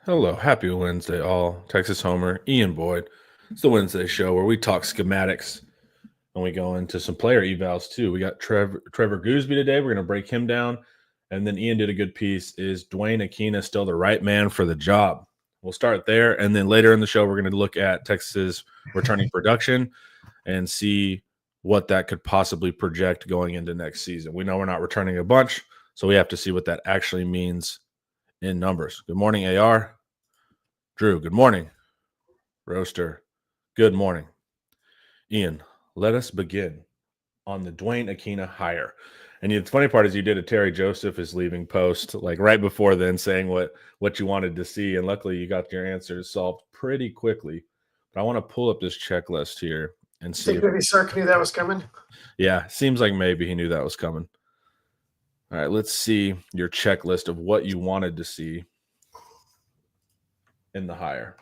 Hello, happy Wednesday, all. Texas Homer, Ian Boyd. It's the Wednesday show where we talk schematics and we go into some player evals too. We got Trevor Goosby today. We're going to break him down. And then Ian did a good piece. Is Dwayne Akina still the right man for the job? We'll start there. And then later in the show, we're going to look at Texas's returning production and see what that could possibly project going into next season. We know we're not returning a bunch, so we have to see what that actually means in numbers. Good morning, AR. Drew, good morning. Roaster, good morning. Ian, let us begin on the Dwayne Akina hire. And the funny part is you did a Terry Joseph is leaving post like right before then saying what you wanted to see. And luckily you got your answers solved pretty quickly. But I want to pull up this checklist here and see. Think maybe Sark knew that was coming? Yeah, seems like maybe he knew that was coming. All right, let's see your checklist of what you wanted to see in the hire.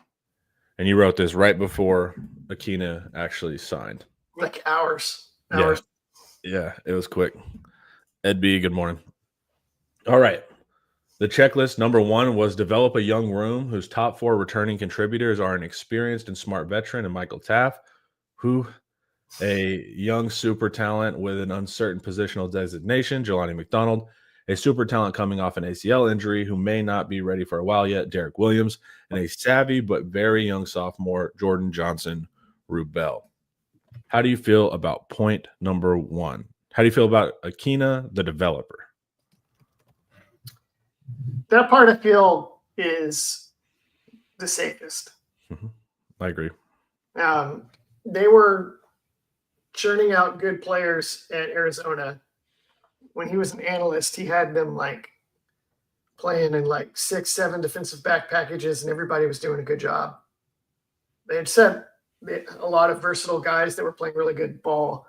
And you wrote this right before Akina actually signed. Like hours. Yeah, it was quick. Ed B, good morning. All right. The checklist, number one, was develop a young room whose top four returning contributors are an experienced and smart veteran and Michael Taft, who a young super talent with an uncertain positional designation, Jelani McDonald, a super talent coming off an ACL injury who may not be ready for a while yet, Derek Williams, and a savvy but very young sophomore, Jordan Johnson Rubel. How do you feel about point number one? How do you feel about Akina, the developer? That part I feel is the safest. Mm-hmm. I agree. They were churning out good players at Arizona. When he was an analyst, he had them like playing in like 6-7 defensive back packages, and everybody was doing a good job. They had set a lot of versatile guys that were playing really good ball.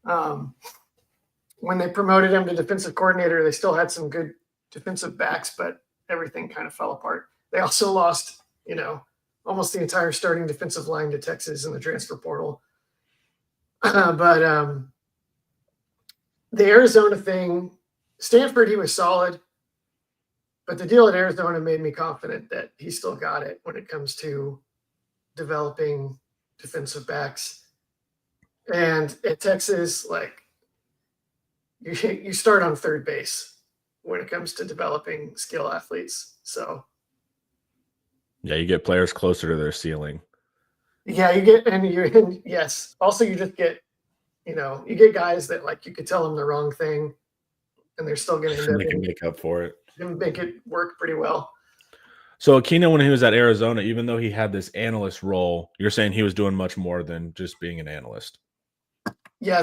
When they promoted him to defensive coordinator, they still had some good defensive backs, but everything kind of fell apart. They also lost, almost the entire starting defensive line to Texas in the transfer portal. But the Arizona thing, Stanford, he was solid. But the deal at Arizona made me confident that he still got it when it comes to developing defensive backs. And at Texas, like, you start on third base when it comes to developing skill athletes. So, yeah, you get players closer to their ceiling. Yeah, yes. Also, you just get, you get guys that like you could tell them the wrong thing, and they're still going to they can make up for it. And make it work pretty well. So Akina, when he was at Arizona, even though he had this analyst role, you're saying he was doing much more than just being an analyst. Yeah,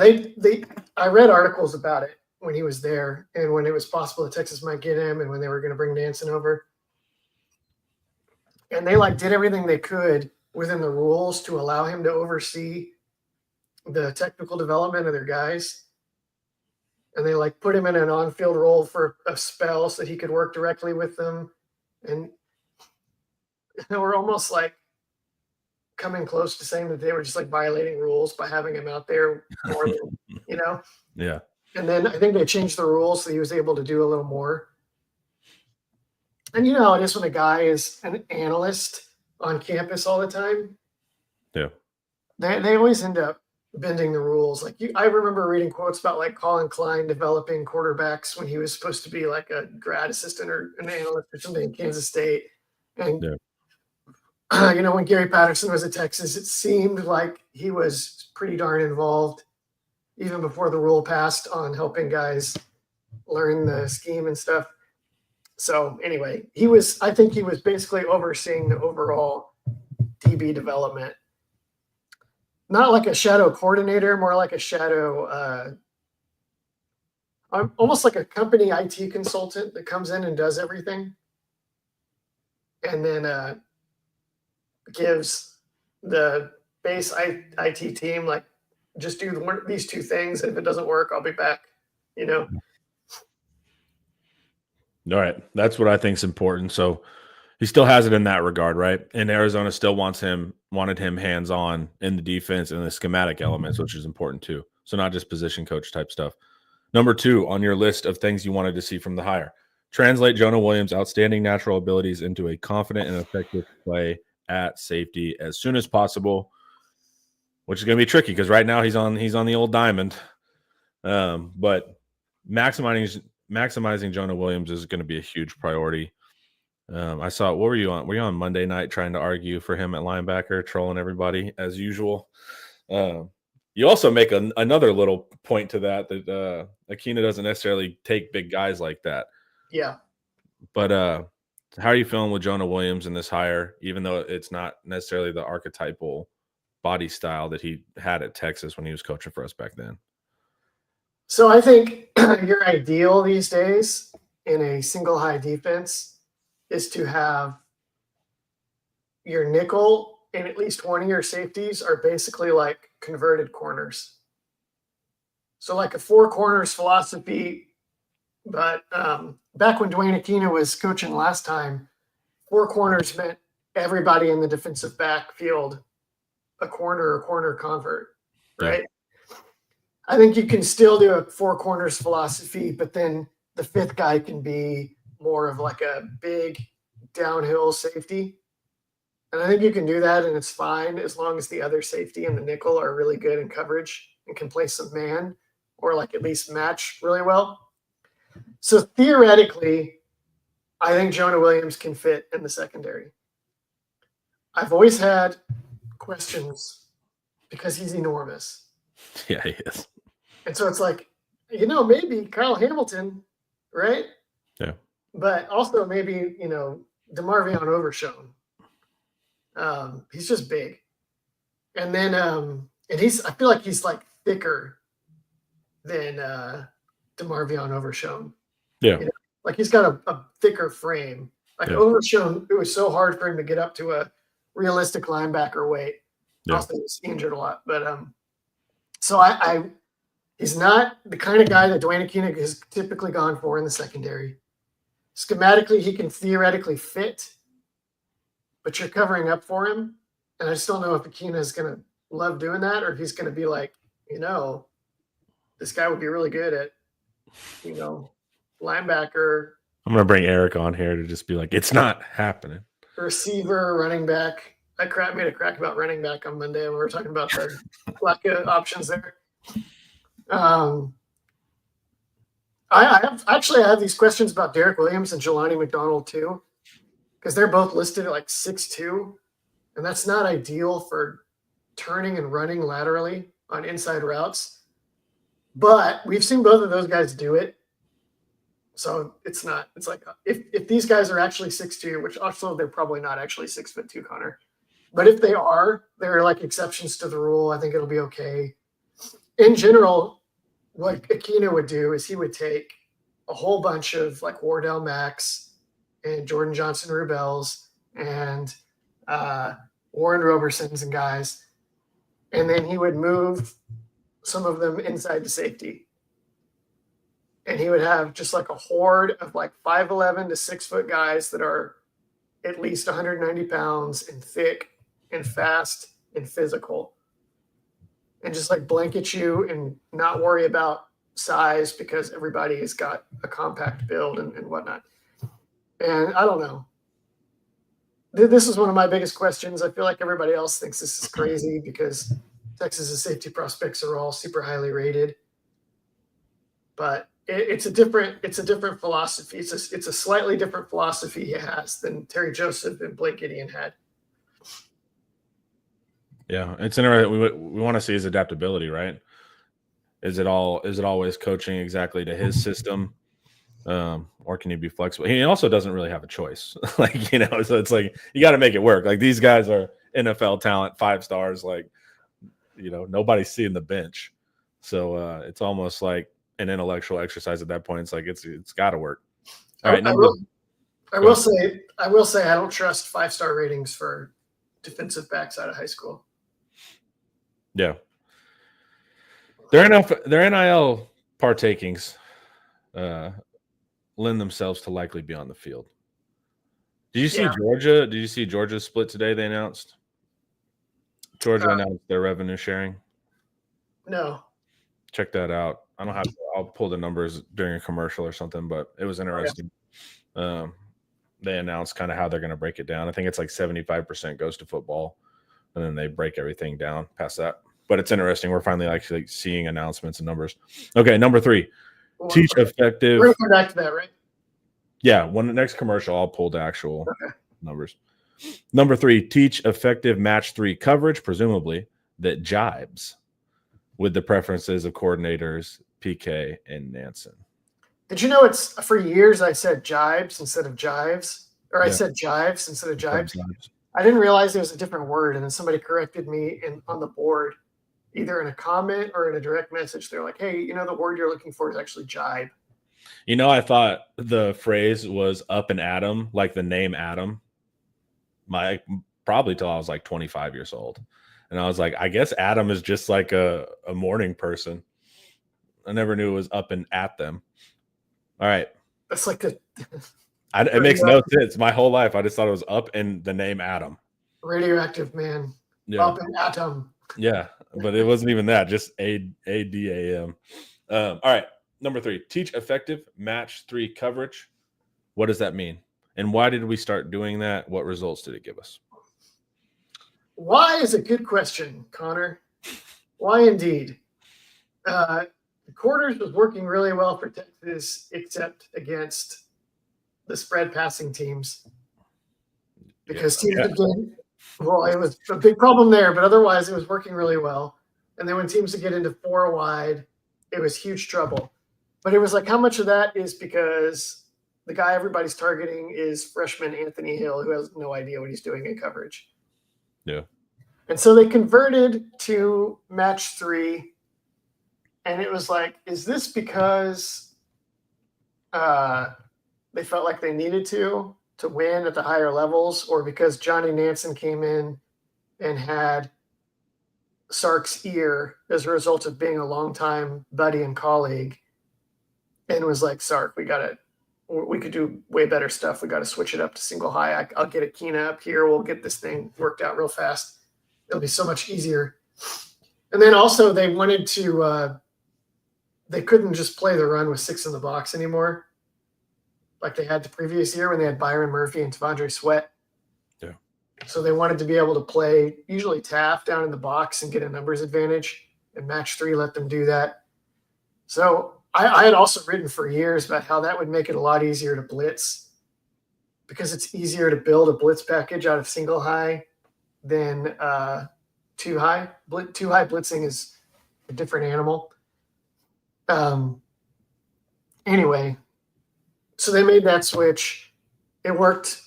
I read articles about it when he was there, and when it was possible that Texas might get him, and when they were going to bring Nansen over, and they did everything they could within the rules to allow him to oversee the technical development of their guys. And they put him in an on-field role for a spell so that he could work directly with them. And they were almost coming close to saying that they were just violating rules by having him out there more than, Yeah. And then I think they changed the rules so he was able to do a little more. And you know how it is when a guy is an analyst on campus all the time. Yeah. They always end up bending the rules. I remember reading quotes about Colin Klein developing quarterbacks when he was supposed to be a grad assistant or an analyst or something in Kansas State. And, when Gary Patterson was at Texas, it seemed like he was pretty darn involved even before the rule passed on helping guys learn the scheme and stuff. So anyway, I think he was basically overseeing the overall DB development. Not like a shadow coordinator, more like a shadow, almost like a company IT consultant that comes in and does everything. And then gives the base IT team, just do these two things. And if it doesn't work, I'll be back, All right. That's what I think is important. So he still has it in that regard, right? And Arizona still wanted him hands-on in the defense and the schematic elements, which is important too. So not just position coach type stuff. Number two on your list of things you wanted to see from the hire, Translate Jonah Williams' outstanding natural abilities into a confident and effective play at safety as soon as possible, which is going to be tricky because right now he's on the old diamond. But maximizing Jonah Williams is going to be a huge priority. I saw. What were you on? Were you on Monday night trying to argue for him at linebacker, trolling everybody as usual? You also make another little point to that Akina doesn't necessarily take big guys like that. Yeah. But how are you feeling with Jonah Williams in this hire, even though it's not necessarily the archetypal body style that he had at Texas when he was coaching for us back then? So I think your ideal these days in a single high defense is to have your nickel and at least one of your safeties are basically like converted corners. So like a 4 corners philosophy, but back when Dwayne Akina was coaching last time, 4 corners meant everybody in the defensive backfield a corner convert, right? Yeah. I think you can still do a 4 corners philosophy, but then the 5th guy can be more of like a big downhill safety. And I think you can do that, and it's fine as long as the other safety and the nickel are really good in coverage and can play some man or like at least match really well. So theoretically, I think Jonah Williams can fit in the secondary. I've always had questions because he's enormous. Yeah, he is. And so it's like, maybe Kyle Hamilton, right? Yeah. But also maybe, DeMarvion Overshown. He's just big. And then I feel like he's like thicker than DeMarvion Overshown. Yeah. Like he's got a thicker frame. Like Overshown, it was so hard for him to get up to a realistic linebacker weight. Yeah. Also, he's injured a lot. But so he's not the kind of guy that Dwayne Akina has typically gone for in the secondary. Schematically, he can theoretically fit, but you're covering up for him. And I just don't know if Akina is going to love doing that or if he's going to be like, this guy would be really good at, linebacker. I'm going to bring Eric on here to just be like, it's not happening. Receiver, running back. I made a crack about running back on Monday when we were talking about the lack of options there. I have these questions about Derek Williams and Jelani McDonald too, because they're both listed at like 6'2", and that's not ideal for turning and running laterally on inside routes. But we've seen both of those guys do it. So it's like if these guys are actually 6'2", which also they're probably not actually 6'2", Connor. But if they are, they're like exceptions to the rule. I think it'll be okay. In general, what Akina would do is he would take a whole bunch of like Wardell Max and Jordan Johnson Rubels and Warren Robersons and guys, and then he would move some of them inside to safety. And he would have just like a horde of like 5'11" to 6 foot guys that are at least 190 pounds and thick and fast and physical. And just like blanket you and not worry about size because everybody has got a compact build and whatnot. And I don't know. This is one of my biggest questions. I feel like everybody else thinks this is crazy because Texas's safety prospects are all super highly rated. But it's a different philosophy. It's a slightly different philosophy he has than Terry Joseph and Blake Gideon had. Yeah, it's interesting. We want to see his adaptability, right? Is it always coaching exactly to his system, or can he be flexible? He also doesn't really have a choice, so it's like you got to make it work. Like these guys are NFL talent, 5 stars. Like nobody's seeing the bench, so it's almost like an intellectual exercise at that point. It's like it's got to work. All right, I will say I don't trust 5-star ratings for defensive backs out of high school. Yeah. Their NIL partakings lend themselves to likely be on the field. Did you see Georgia? Did you see Georgia's split today? They announced. Georgia announced their revenue sharing. No. Check that out. I don't have. I'll pull the numbers during a commercial or something, but it was interesting. They announced kind of how they're going to break it down. I think it's like 75% goes to football, and then they break everything down past that. But it's interesting. We're finally actually seeing announcements and numbers. Okay, number 3, teach effective. We're going to come back to that, right? Yeah, when the next commercial, I'll pull the actual numbers. Number 3, teach effective match 3 coverage, presumably that jibes with the preferences of coordinators PK and Nansen. Did you know it's for years I said jibes instead of jives, or I said jives instead of jibes? I didn't realize there was a different word, and then somebody corrected me on the board, either in a comment or in a direct message. They're like, "Hey, the word you're looking for is actually jibe." I thought the phrase was up and Adam, like the name Adam. Probably till I was like 25 years old, and I was like, I guess Adam is just like a morning person. I never knew it was up and at them. All right. That's like it makes no sense. My whole life, I just thought it was up and the name Adam. Radioactive man. Yeah. Up and atom. Yeah, but it wasn't even that. Just ADAM. All right. Number 3, teach effective match 3 coverage. What does that mean? And why did we start doing that? What results did it give us? Why is a good question, Connor. Why indeed? The quarters was working really well for Texas, except against the spread passing teams. Because teams again, well, it was a big problem there, but otherwise it was working really well. And then when teams would get into 4 wide, it was huge trouble. But it was like, how much of that is because the guy everybody's targeting is freshman Anthony Hill, who has no idea what he's doing in coverage. Yeah. And so they converted to match 3. And it was like, is this because they felt like they needed to win at the higher levels, or because Johnny Nansen came in and had Sark's ear as a result of being a longtime buddy and colleague and was like, Sark, we could do way better stuff. We got to switch it up to single high. I'll get Akina up here. We'll get this thing worked out real fast. It'll be so much easier. And then also they wanted to they couldn't just play the run with 6 in the box anymore, like they had the previous year when they had Byron Murphy and Tavondre Sweat. Yeah. So they wanted to be able to play usually Taft down in the box and get a numbers advantage, and match 3 let them do that. So I had also written for years about how that would make it a lot easier to blitz, because it's easier to build a blitz package out of single high than 2 high. 2 high blitzing is a different animal. Anyway, so they made that switch. It worked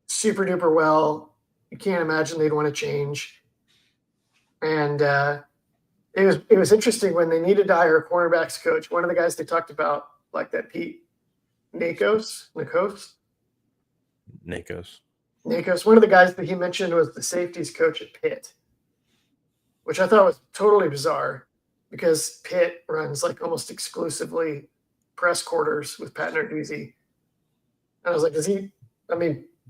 super duper well. You can't imagine they'd want to change. And it was interesting when they needed to hire a cornerbacks coach. One of the guys they talked about, like that Pete Nakos. One of the guys that he mentioned was the safeties coach at Pitt, which I thought was totally bizarre, because Pitt runs like almost exclusively press quarters with Pat Narduzzi. And I was like,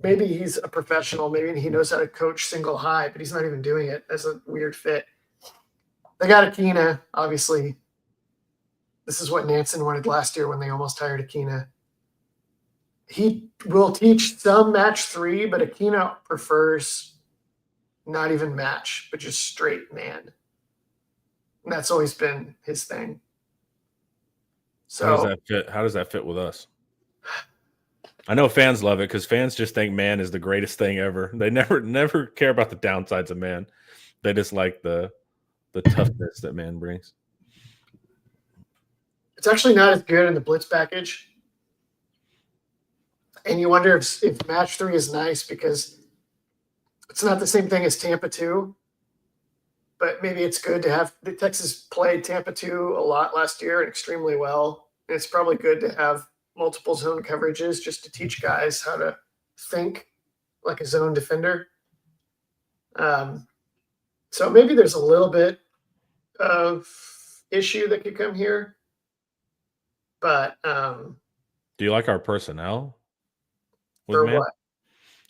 maybe he's a professional. Maybe he knows how to coach single high, but he's not even doing it. That's a weird fit. They got Akina, obviously. This is what Nansen wanted last year when they almost hired Akina. He will teach some match 3, but Akina prefers not even match, but just straight man. And that's always been his thing. So how does that fit with us? I know fans love it because fans just think man is the greatest thing ever. They never care about the downsides of man. They just like the toughness that man brings. It's actually not as good in the blitz package. And you wonder if match 3 is nice because it's not the same thing as Tampa 2. But maybe it's good to have – Texas played Tampa 2 a lot last year and extremely well. And it's probably good to have multiple zone coverages just to teach guys how to think like a zone defender. So maybe there's a little bit of issue that could come here. But do you like our personnel? For man? What?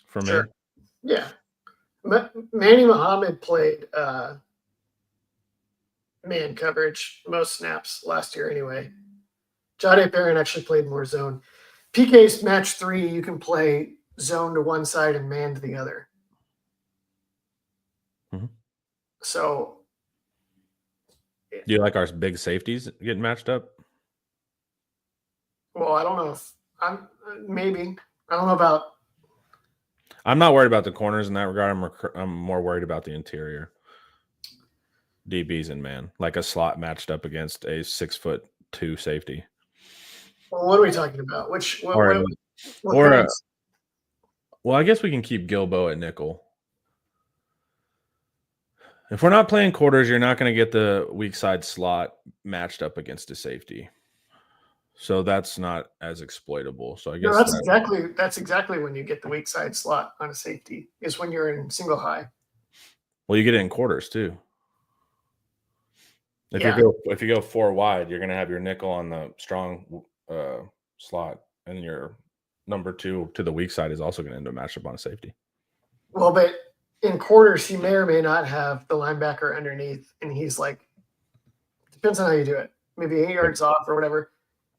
For sure. man? Yeah. Manny Muhammad played man coverage most snaps last year anyway. Jahdae Perrin actually played more zone. PK's match 3, you can play zone to one side and man to the other. Mhm. So, Do you like our big safeties getting matched up? well, I don't know if maybe. I don't know about. I'm not worried about the corners in that regard. I'm more worried about the interior. DBs and man, like a slot matched up against a 6'2" safety. Well, what are we talking about? What Or things? well, I guess we can keep Gilbo at nickel. If we're not playing quarters, you're not going to get the weak side slot matched up against a safety. So that's not as exploitable. So I guess That's exactly when you get the weak side slot on a safety, is when you're in single high. well, you get it in quarters too. If you go 4 wide, you're going to have your nickel on the strong slot, and your number 2 to the weak side is also going to end up matched up on a safety. Well, but in quarters, he may or may not have the linebacker underneath, and he's like, depends on how you do it. Maybe 8 yards off or whatever.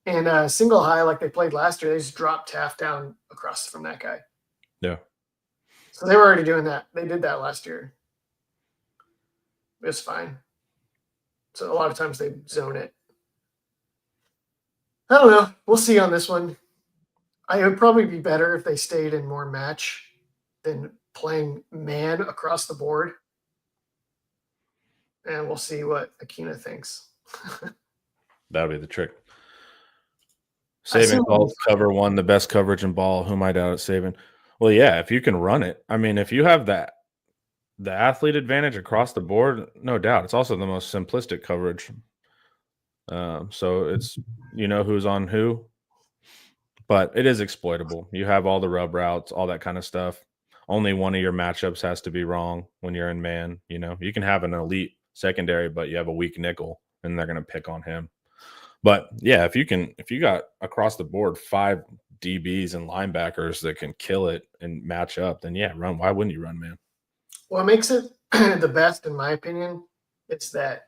And single high, like they played last year, they just dropped Taft down across from that guy. Yeah. So they were already doing that. They did that last year. It was fine. So a lot of times they zone it. I don't know. We'll see on this one. It would probably be better if they stayed in more match than playing man across the board. And we'll see what Akina thinks. That'll be the trick. Saban calls cover 1 the best coverage in ball. Who am I doubt at Saban? Well, yeah, if you can run it. I mean, if you have the athlete advantage across the board, no doubt. It's also the most simplistic coverage. So it's who's on who, but it is exploitable. You have all the rub routes, all that kind of stuff. Only one of your matchups has to be wrong when you're in man. You can have an elite secondary, but you have a weak nickel, and they're going to pick on him. But yeah, if you got across the board 5 DBs and linebackers that can kill it and match up, then yeah, run. Why wouldn't you run, man? What makes it the best, in my opinion, is that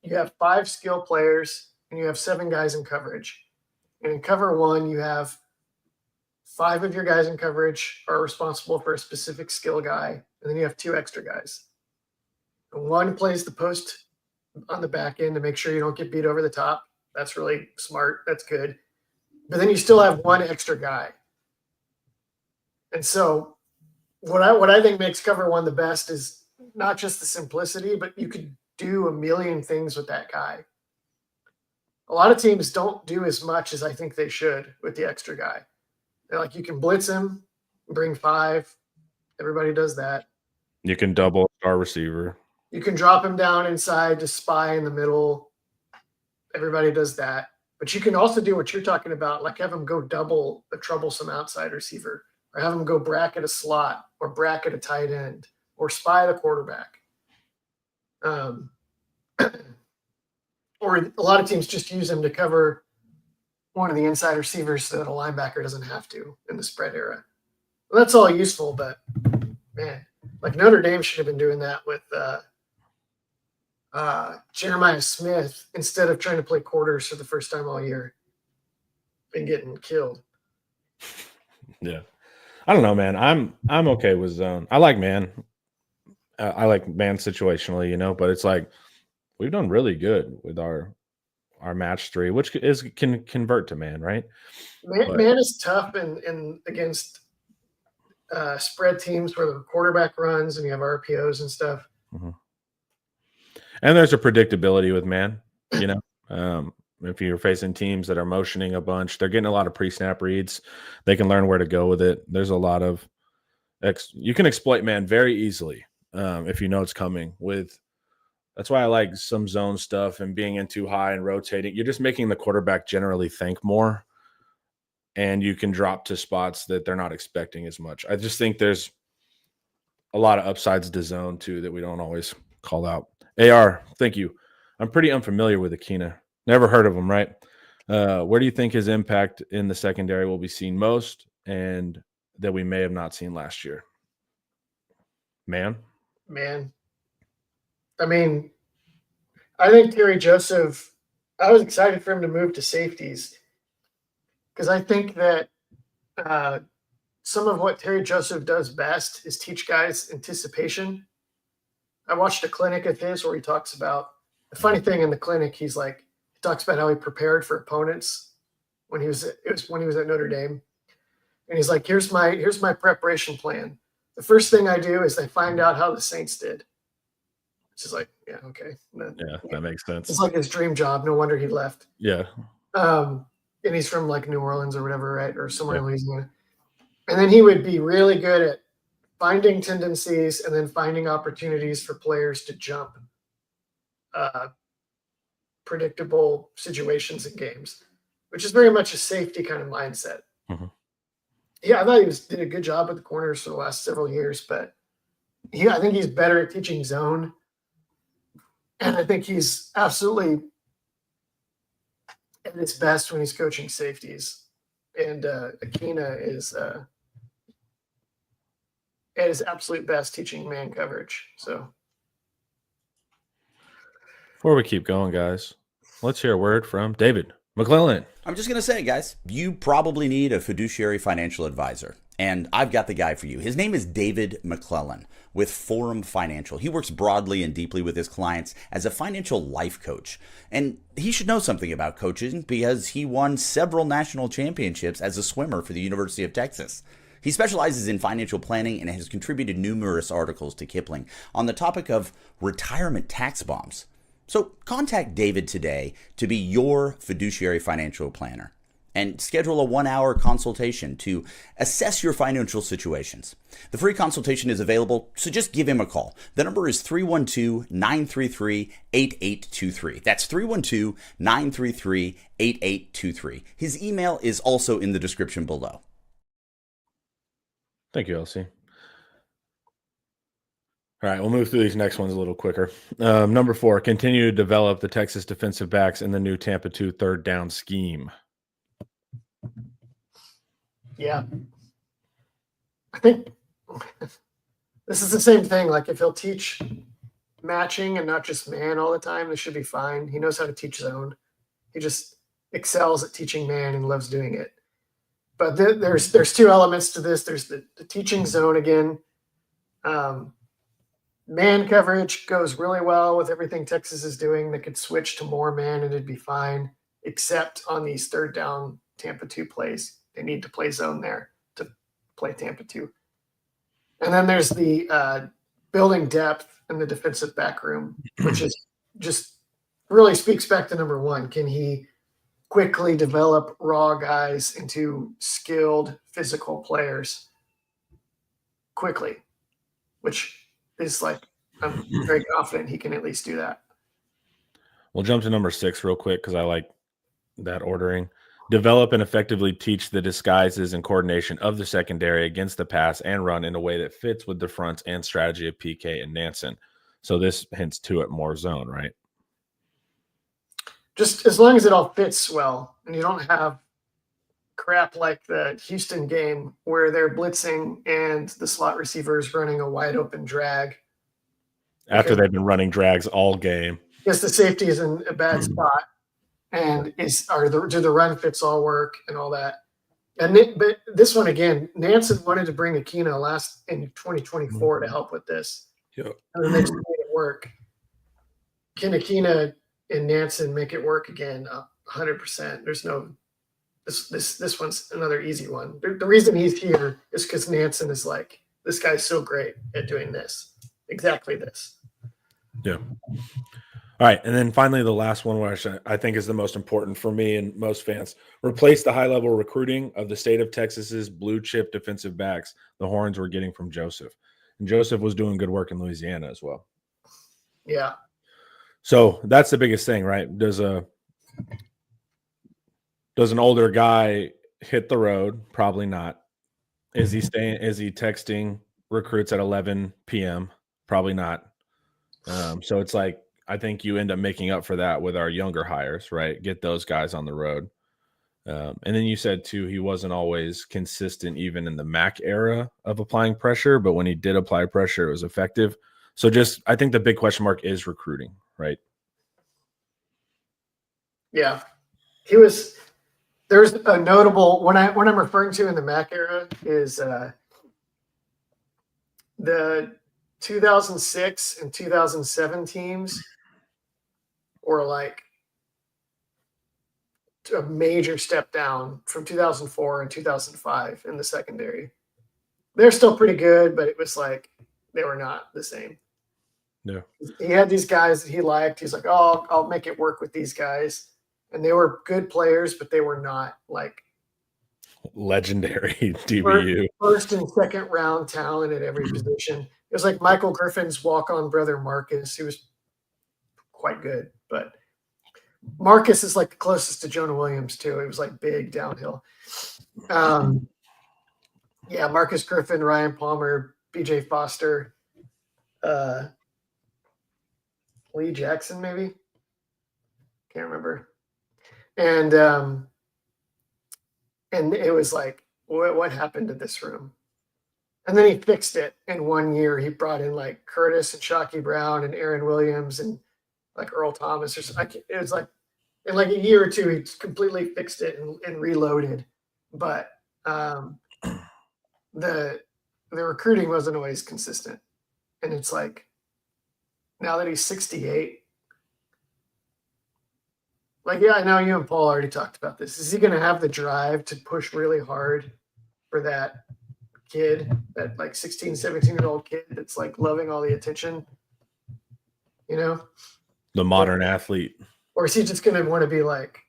you have 5 skill players and you have 7 guys in coverage. And in cover 1, you have 5 of your guys in coverage are responsible for a specific skill guy, and then you have 2 extra guys. And 1 plays the post on the back end to make sure you don't get beat over the top. That's really smart. That's good. But then you still have 1 extra guy. And so what I think makes cover 1 the best is not just the simplicity, but you could do a million things with that guy. A lot of teams don't do as much as I think they should with the extra guy. They're like, you can blitz him, bring 5. Everybody does that. You can double our receiver. You can drop him down inside to spy in the middle. Everybody does that. But you can also do what you're talking about, like have him go double a troublesome outside receiver, or have him go bracket a slot, or bracket a tight end, or spy the quarterback. Or a lot of teams just use him to cover one of the inside receivers so that a linebacker doesn't have to in the spread era. Well, that's all useful, but man, like Notre Dame should have been doing that with Jeremiah Smith instead of trying to play quarters for the first time all year and getting killed. Yeah. I don't know, man. I'm okay with zone. I like man. I like man situationally, but it's like we've done really good with our match 3, which can convert to man, right? Man is tough in against spread teams where the quarterback runs and you have RPOs and stuff. Mm-hmm. And there's a predictability with man, if you're facing teams that are motioning a bunch, they're getting a lot of pre-snap reads. They can learn where to go with it. There's a lot of you can exploit man very easily if you know it's coming. That's why I like some zone stuff and being in too high and rotating. You're just making the quarterback generally think more, and you can drop to spots that they're not expecting as much. I just think there's a lot of upsides to zone too that we don't always call out. AR, thank you. I'm pretty unfamiliar with Akina. Never heard of him, right? Where do you think his impact in the secondary will be seen most and that we may have not seen last year? Man. I mean, I think Terry Joseph, I was excited for him to move to safeties because I think that some of what Terry Joseph does best is teach guys anticipation. I watched a clinic of his where he talks about the funny thing in the clinic. He talks about how he prepared for opponents when he was at Notre Dame, and he's like, here's my preparation plan. The first thing I do is I find out how the Saints did. Which is like, yeah, okay. That makes sense. It's like his dream job. No wonder he left. Yeah. And he's from like New Orleans or whatever, right? Or somewhere in Louisiana. And then he would be really good at finding tendencies and then finding opportunities for players to jump predictable situations in games, which is very much a safety kind of mindset. Mm-hmm. Yeah, I thought he did a good job with the corners for the last several years, but I think he's better at teaching zone. And I think he's absolutely at his best when he's coaching safeties. And Akina is at his absolute best teaching man coverage. So before we keep going, guys, let's hear a word from David McClellan. I'm just going to say, guys, you probably need a fiduciary financial advisor. And I've got the guy for you. His name is David McClellan with Forum Financial. He works broadly and deeply with his clients as a financial life coach. And he should know something about coaching because he won several national championships as a swimmer for the University of Texas. He specializes in financial planning and has contributed numerous articles to Kiplinger on the topic of retirement tax bombs. So contact David today to be your fiduciary financial planner and schedule a 1-hour consultation to assess your financial situations. The free consultation is available, so just give him a call. The number is 312-933-8823. That's 312-933-8823. His email is also in the description below. Thank you, Elsie. All right, we'll move through these next ones a little quicker. Number 4, continue to develop the Texas defensive backs in the new Tampa 2 third down scheme. Yeah. I think this is the same thing. Like if he'll teach matching and not just man all the time, this should be fine. He knows how to teach zone. He just excels at teaching man and loves doing it. But there's 2 elements to this. There's the teaching zone again. Man coverage goes really well with everything Texas is doing. They could switch to more man and it'd be fine, except on these third down Tampa 2 plays. They need to play zone there to play Tampa 2. And then there's the building depth in the defensive back room, which is just really speaks back to number 1. Can he quickly develop raw guys into skilled physical players quickly, which is like, I'm very confident he can at least do that. We'll jump to number 6 real quick because I like that ordering. Develop and effectively teach the disguises and coordination of the secondary against the pass and run in a way that fits with the fronts and strategy of PK and Nansen. So this hints to it more zone, right? Just as long as it all fits well and you don't have crap like the Houston game where they're blitzing and the slot receiver is running a wide open drag. After they've been running drags all game. Because the safety is in a bad spot. And do the run fits all work and all that. But this one again, Nansen wanted to bring Akina in 2024 to help with this. Yep. And then they just made it work. Can Akina and Nansen make it work again? 100%. There's no this one's another easy one. The reason he's here is because Nansen is like, this guy's so great at doing this. Exactly this. Yeah. All right, and then finally the last one, which I think is the most important for me and most fans. Replace the high-level recruiting of the state of Texas's blue-chip defensive backs the Horns were getting from Joseph. And Joseph was doing good work in Louisiana as well. Yeah. So that's the biggest thing, right? Does an older guy hit the road? Probably not. Is he texting recruits at 11 p.m.? Probably not. So it's like, I think you end up making up for that with our younger hires, right? Get those guys on the road. And then you said, too, he wasn't always consistent even in the MAC era of applying pressure, but when he did apply pressure, it was effective. So I think the big question mark is recruiting, right? Yeah. He was There's a notable when I'm referring to in the Mac era is the 2006 and 2007 teams were like a major step down from 2004 and 2005 in the secondary. They're still pretty good, but it was like they were not the same. Yeah. He had these guys that he liked. He's like, oh, I'll make it work with these guys. And they were good players, but they were not like Legendary DBU. First and second round talent at every position. It was like Michael Griffin's walk-on brother Marcus. He was quite good, but Marcus is like the closest to Jonah Williams too. He was like big downhill. Yeah, Marcus Griffin, Ryan Palmer, BJ Foster, Lee Jackson, maybe. Can't remember. And it was like, what happened to this room? And then he fixed it in 1 year. He brought in like Curtis and Shockey Brown and Aaron Williams and like Earl Thomas or something. It was like in like a year or two, he completely fixed it and reloaded. But the recruiting wasn't always consistent. And it's like, now that he's 68, like, yeah, I know you and Paul already talked about this. Is he going to have the drive to push really hard for that kid, that like 16, 17-year-old kid that's like loving all the attention, you know? The modern athlete. Or is he just going to want to be like,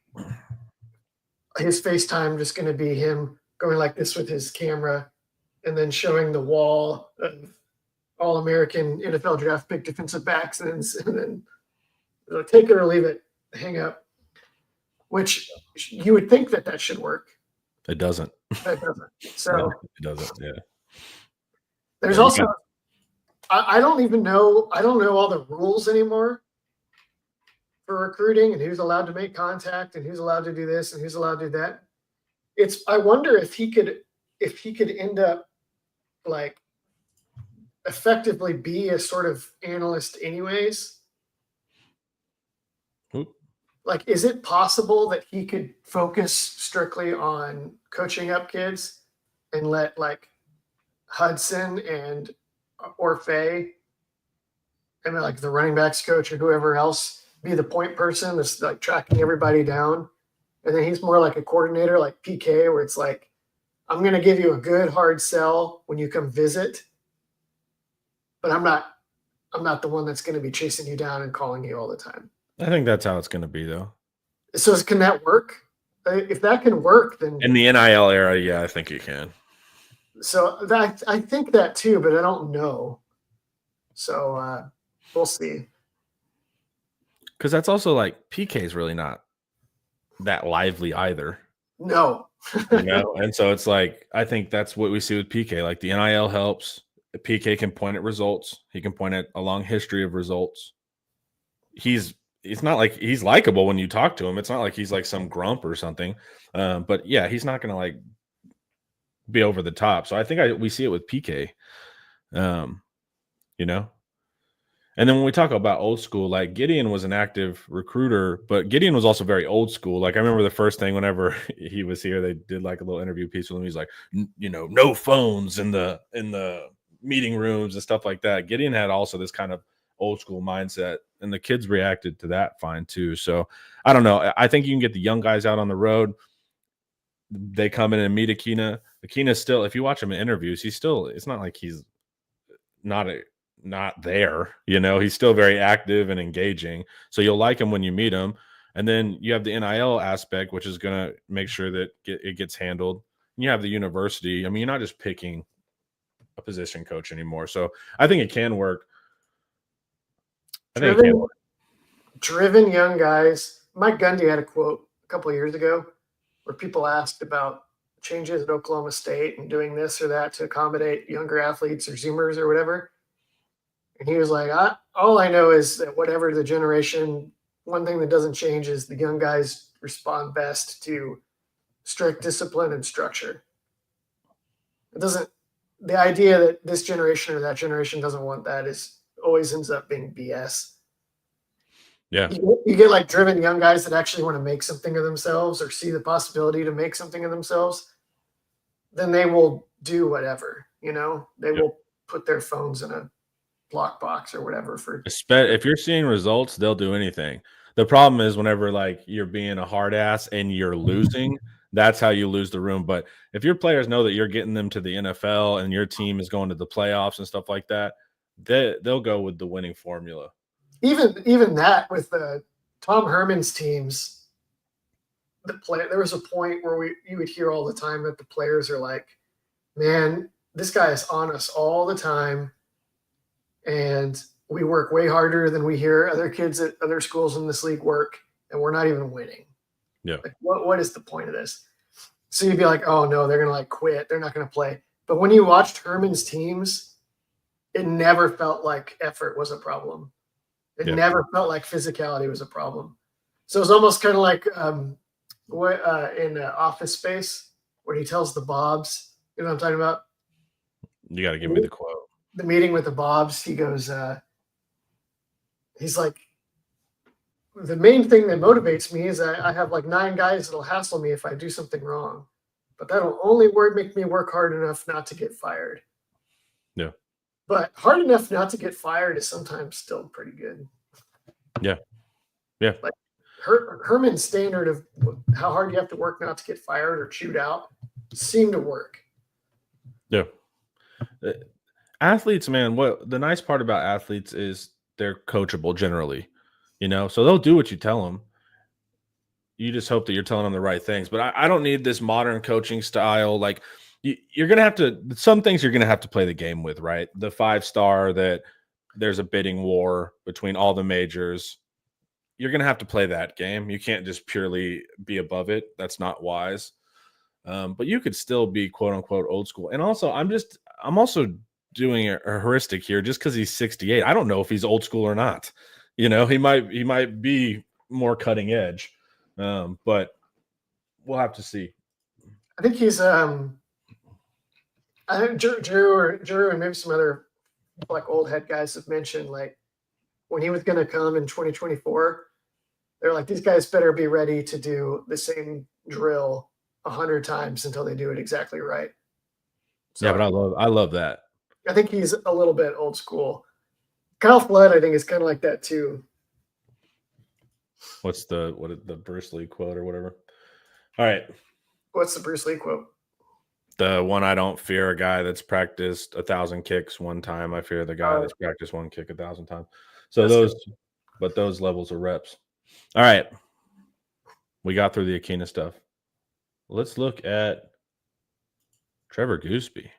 his FaceTime just going to be him going like this with his camera and then showing the wall of All-American NFL draft pick defensive backs and then take it or leave it, hang up, which you would think that should work. It doesn't. That doesn't. So no, it doesn't. Yeah. There's also, I don't even know. I don't know all the rules anymore for recruiting and who's allowed to make contact and who's allowed to do this and who's allowed to do that. I wonder if he could end up like effectively be a sort of analyst anyways. Like, is it possible that he could focus strictly on coaching up kids and let like Hudson and Orfeh and like the running backs coach or whoever else be the point person that's like tracking everybody down? And then he's more like a coordinator, like PK, where it's like, I'm going to give you a good hard sell when you come visit, but I'm not the one that's going to be chasing you down and calling you all the time. I think that's how it's going to be, though. So can that work? If that can work, then in the NIL era, yeah, I think it can. So that I think that too, but I don't know. So we'll see. Because that's also like PK is really not that lively either. No. You know, and so it's like I think that's what we see with PK. Like the NIL helps. PK can point at results. He can point at a long history of results. It's not like he's likable when you talk to him. It's not like he's like some grump or something. But yeah, he's not going to like be over the top. So I think we see it with PK, you know. And then when we talk about old school, like Gideon was an active recruiter, but Gideon was also very old school. Like I remember the first thing whenever he was here, they did like a little interview piece with him. He's like, you know, no phones in the meeting rooms and stuff like that. Gideon had also this kind of old school mindset, and the kids reacted to that fine too. So I don't know. I think you can get the young guys out on the road. They come in and meet Akina. Akina's still, if you watch him in interviews, it's not like he's not there, you know, he's still very active and engaging. So you'll like him when you meet him. And then you have the NIL aspect, which is going to make sure that it gets handled. And you have the university. I mean, you're not just picking a position coach anymore. So I think it can work. Driven young guys. Mike Gundy had a quote a couple of years ago where people asked about changes at Oklahoma State and doing this or that to accommodate younger athletes or Zoomers or whatever. And he was like, all I know is that whatever the generation, one thing that doesn't change is the young guys respond best to strict discipline and structure. The idea that this generation or that generation doesn't want that always ends up being BS. Yeah. You get like driven young guys that actually want to make something of themselves or see the possibility to make something of themselves. Then they will do whatever, they Yep. will put their phones in a block box or whatever If you're seeing results, they'll do anything. The problem is whenever like you're being a hard ass and you're losing, that's how you lose the room. But if your players know that you're getting them to the NFL and your team is going to the playoffs and stuff like that, they'll go with the winning formula. even that with the Tom Herman's teams, there was a point where you would hear all the time that the players are like, man, this guy is on us all the time, and we work way harder than we hear other kids at other schools in this league work, and we're not even winning. Yeah. Like, what is the point of this? So you'd be like, oh no, they're gonna like quit, they're not gonna play. But when you watched Herman's teams, it never felt like effort was a problem. It never felt like physicality was a problem. So it's almost kind of like in Office Space, where he tells the Bobs, you know what I'm talking about? You got to give me the quote. The meeting with the Bobs, he goes, he's like, the main thing that motivates me is I have like 9 guys that'll hassle me if I do something wrong, but that'll only make me work hard enough not to get fired. Yeah. But hard enough not to get fired is sometimes still pretty good. Yeah. Yeah. Like Herman's standard of how hard you have to work not to get fired or chewed out seemed to work. Yeah. Athletes, man, what the nice part about athletes is they're coachable generally, so they'll do what you tell them. You just hope that you're telling them the right things. But I don't need this modern coaching style. Like you're going to have to, some things you're going to have to play the game with, right? The 5-star that there's a bidding war between all the majors. You're going to have to play that game. You can't just purely be above it. That's not wise. But you could still be quote unquote old school. And also I'm also doing a heuristic here just because he's 68. I don't know if he's old school or not. He might be more cutting edge. But we'll have to see. I think he's I think Drew and maybe some other like old head guys have mentioned, like when he was going to come in 2024, they're like, these guys better be ready to do the same drill 100 times until they do it exactly right. So yeah, but I love that. I think he's a little bit old school. Kyle Flood, I think, is kind of like that too. What's the Bruce Lee quote or whatever? All right. What's the Bruce Lee quote? The one, I don't fear a guy that's practiced 1,000 kicks one time. I fear the guy that's practiced one kick 1,000 times. So those levels of reps. All right. We got through the Akina stuff. Let's look at Trevor Goosby,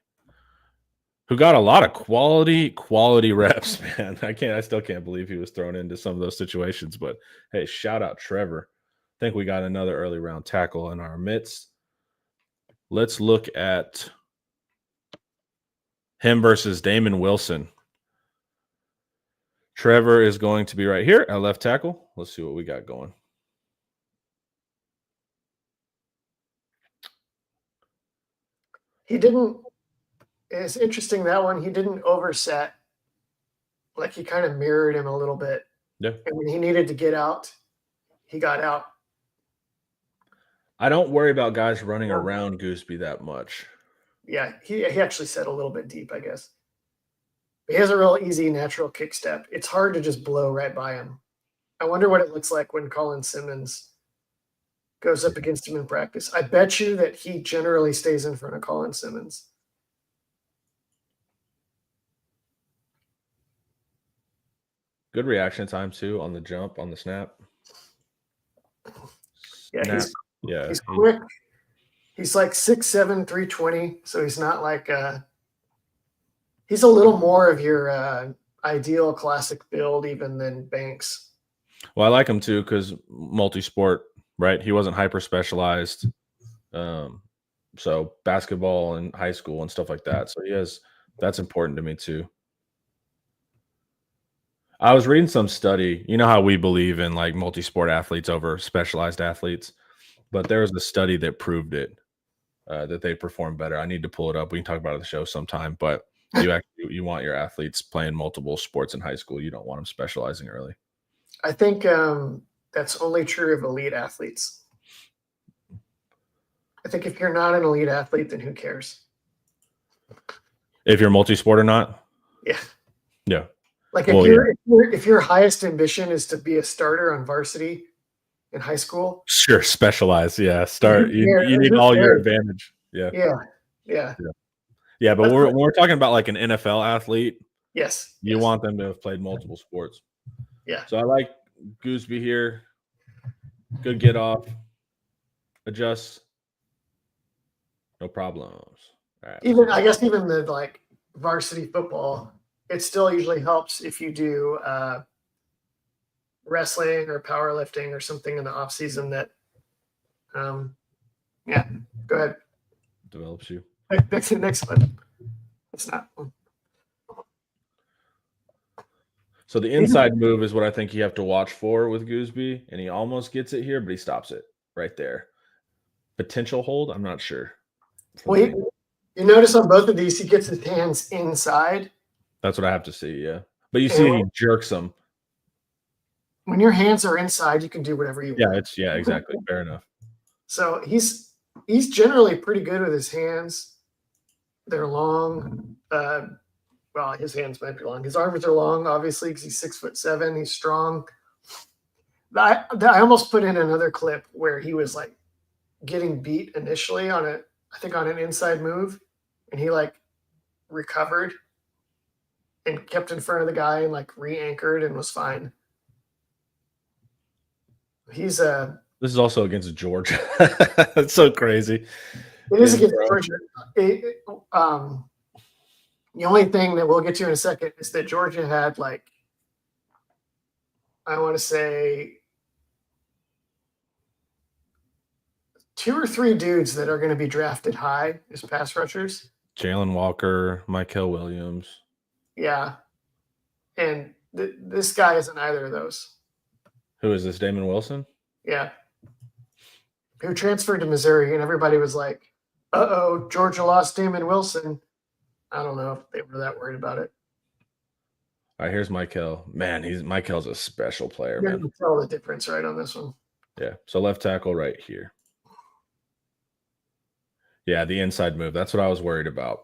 who got a lot of quality reps, man. I still can't believe he was thrown into some of those situations, but hey, shout out Trevor. I think we got another early round tackle in our midst. Let's look at him versus Damon Wilson. Trevor is going to be right here at left tackle. Let's see what we got going. It's interesting, that one, he didn't overset. Like he kind of mirrored him a little bit. Yeah. And when he needed to get out, he got out. I don't worry about guys running around Goosby that much. Yeah, he actually set a little bit deep, I guess. He has a real easy, natural kick step. It's hard to just blow right by him. I wonder what it looks like when Colin Simmons goes up against him in practice. I bet you that he generally stays in front of Colin Simmons. Good reaction time, too, on the jump, on the snap. Yeah, he's quick. He's like 6'7", 320, so he's not like he's a little more of your ideal classic build even than Banks. Well, I like him too because multi-sport, right? He wasn't hyper specialized, so basketball and high school and stuff like that. So that's important to me too. I was reading some study. You know how we believe in like multi-sport athletes over specialized athletes, but there was a study that proved it, that they perform better. I need to pull it up. We can talk about it on the show sometime, but you want your athletes playing multiple sports in high school. You don't want them specializing early. I think that's only true of elite athletes. I think if you're not an elite athlete, then who cares? If you're multi-sport or not? Yeah. Yeah. Like Well, if your highest ambition is to be a starter on varsity in high school, Sure, specialize. Yeah, start. who You cares? need Who all your cares? advantage. Yeah, Yeah. yeah. But That's when we're talking about like an NFL athlete, yes. you yes. want them to have played multiple sports. Yeah. So I like Goosby here. Good get off. Adjust. No problems. All right. Even I guess even the like varsity football, it still usually helps if you do wrestling or powerlifting or something in the off season that yeah. Go ahead. Develops you. Next one. It's not. So the inside move is what I think you have to watch for with Goosby, and he almost gets it here, but he stops it right there. Potential hold, I'm not sure. Well, you notice on both of these, he gets his hands inside. That's what I have to see, yeah. But you see he jerks them. When your hands are inside, you can do whatever you want. Yeah, exactly. Fair enough. So he's generally pretty good with his hands. They're long. Well, his hands might be long. His arms are long, obviously, because he's 6'7". He's strong. I almost put in another clip where he was like getting beat initially on an inside move, and he like recovered and kept in front of the guy and like re-anchored and was fine. He's This is also against Georgia. That's so crazy. It is against Georgia. The only thing that we'll get to in a second is that Georgia had like, I want to say 2 or 3 dudes that are going to be drafted high as pass rushers. Jalen Walker, Michael Williams. Yeah. And this guy isn't either of those. Who is this, Damon Wilson? Yeah. Who transferred to Missouri, and everybody was like, uh-oh, Georgia lost Damon Wilson. I don't know if they were that worried about it. All right, here's Michael. Man, Michael's a special player, You man. can tell the difference right on this one. Yeah, so left tackle right here. Yeah, the inside move. That's what I was worried about.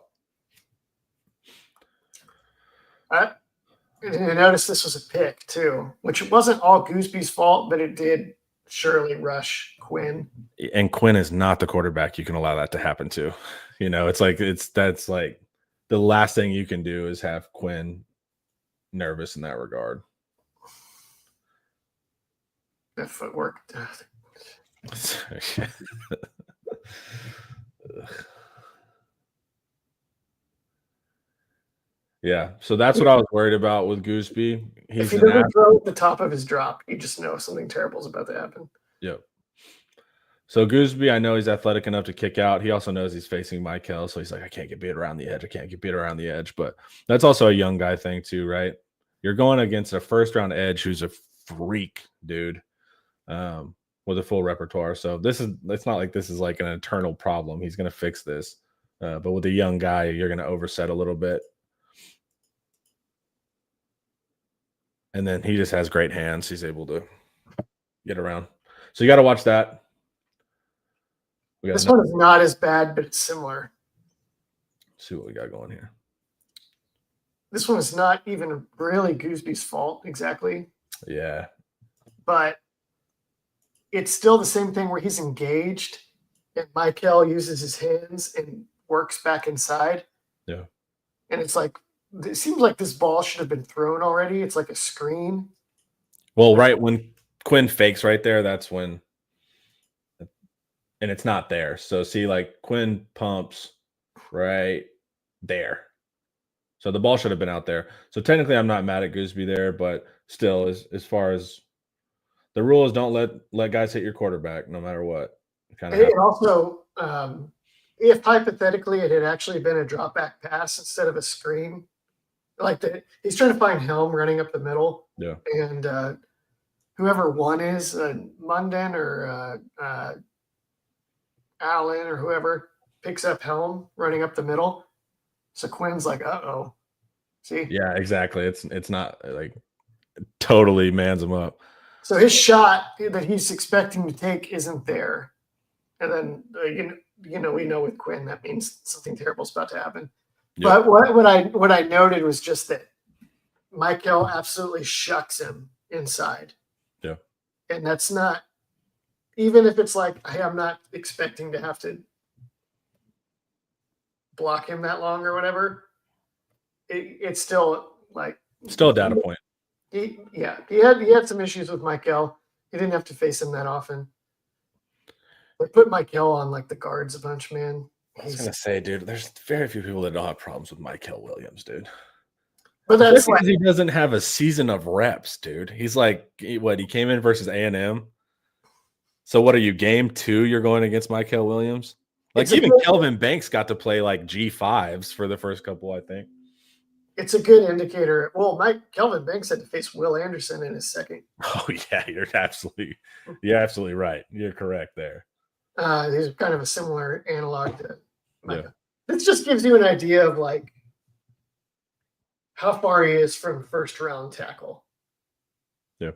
And I noticed this was a pick, too, which wasn't all Goosby's fault, but it did surely rush Quinn. And Quinn is not the quarterback you can allow that to happen to. You know, that's like the last thing you can do is have Quinn nervous in that regard. That footwork. Yeah, so that's what I was worried about with Goosby. If he doesn't throw at the top of his drop, you just know something terrible is about to happen. Yep. So Goosby, I know he's athletic enough to kick out. He also knows he's facing Michael, so he's like, I can't get beat around the edge. I can't get beat around the edge. But that's also a young guy thing too, right? You're going against a first-round edge who's a freak, dude, with a full repertoire. So it's not like this is like an eternal problem. He's going to fix this. But with a young guy, you're going to overset a little bit. And then he just has great hands. He's able to get around. So you got to watch that. This one is not as bad, but it's similar. Let's see what we got going here. This one is not even really Goosby's fault exactly. Yeah. But it's still the same thing where he's engaged and Michael uses his hands and works back inside. Yeah. And it's like, it seems like this ball should have been thrown already. It's like a screen. Well, right when Quinn fakes right there, that's when, and it's not there. So see, like Quinn pumps right there. So the ball should have been out there. So technically I'm not mad at Goosby there, but still as far as the rule is don't let guys hit your quarterback no matter what. And also, if hypothetically it had actually been a drop back pass instead of a screen, like he's trying to find Helm running up the middle. Yeah. And whoever one is, Munden or Allen or whoever picks up Helm running up the middle. So Quinn's like, uh-oh. See? Yeah, exactly. It's not like totally mans him up. So his shot that he's expecting to take isn't there. And then, we know with Quinn, that means something terrible is about to happen. Yep. But what I noted was just that Michael absolutely shucks him inside. Yeah. And that's not, even if it's like, hey, I'm not expecting to have to block him that long or whatever, it's still like. Still a data point. He had some issues with Michael. He didn't have to face him that often. They put Michael on like the guards a bunch, man. I was gonna say, dude, there's very few people that don't have problems with Michael Williams, dude. But that's because he doesn't have a season of reps, dude. He's like, what? He came in versus A&M. So what are you, game 2? You're going against Michael Williams? Like even Kelvin Banks got to play like G5s for the first couple, I think. It's a good indicator. Well, Kelvin Banks had to face Will Anderson in his second. Oh yeah, you're absolutely right. You're correct there. He's kind of a similar analog to Micah. Yeah. This just gives you an idea of like how far he is from first round tackle. Yeah.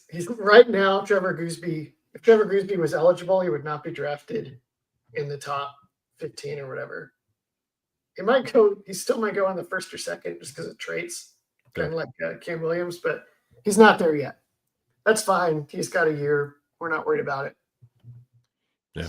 He's right now, Trevor Goosby. If Trevor Goosby was eligible, he would not be drafted in the top 15 or whatever. He still might go on the first or second just because of traits, kind of like Cam Williams, but he's not there yet. That's fine. He's got a year. We're not worried about it. Yeah.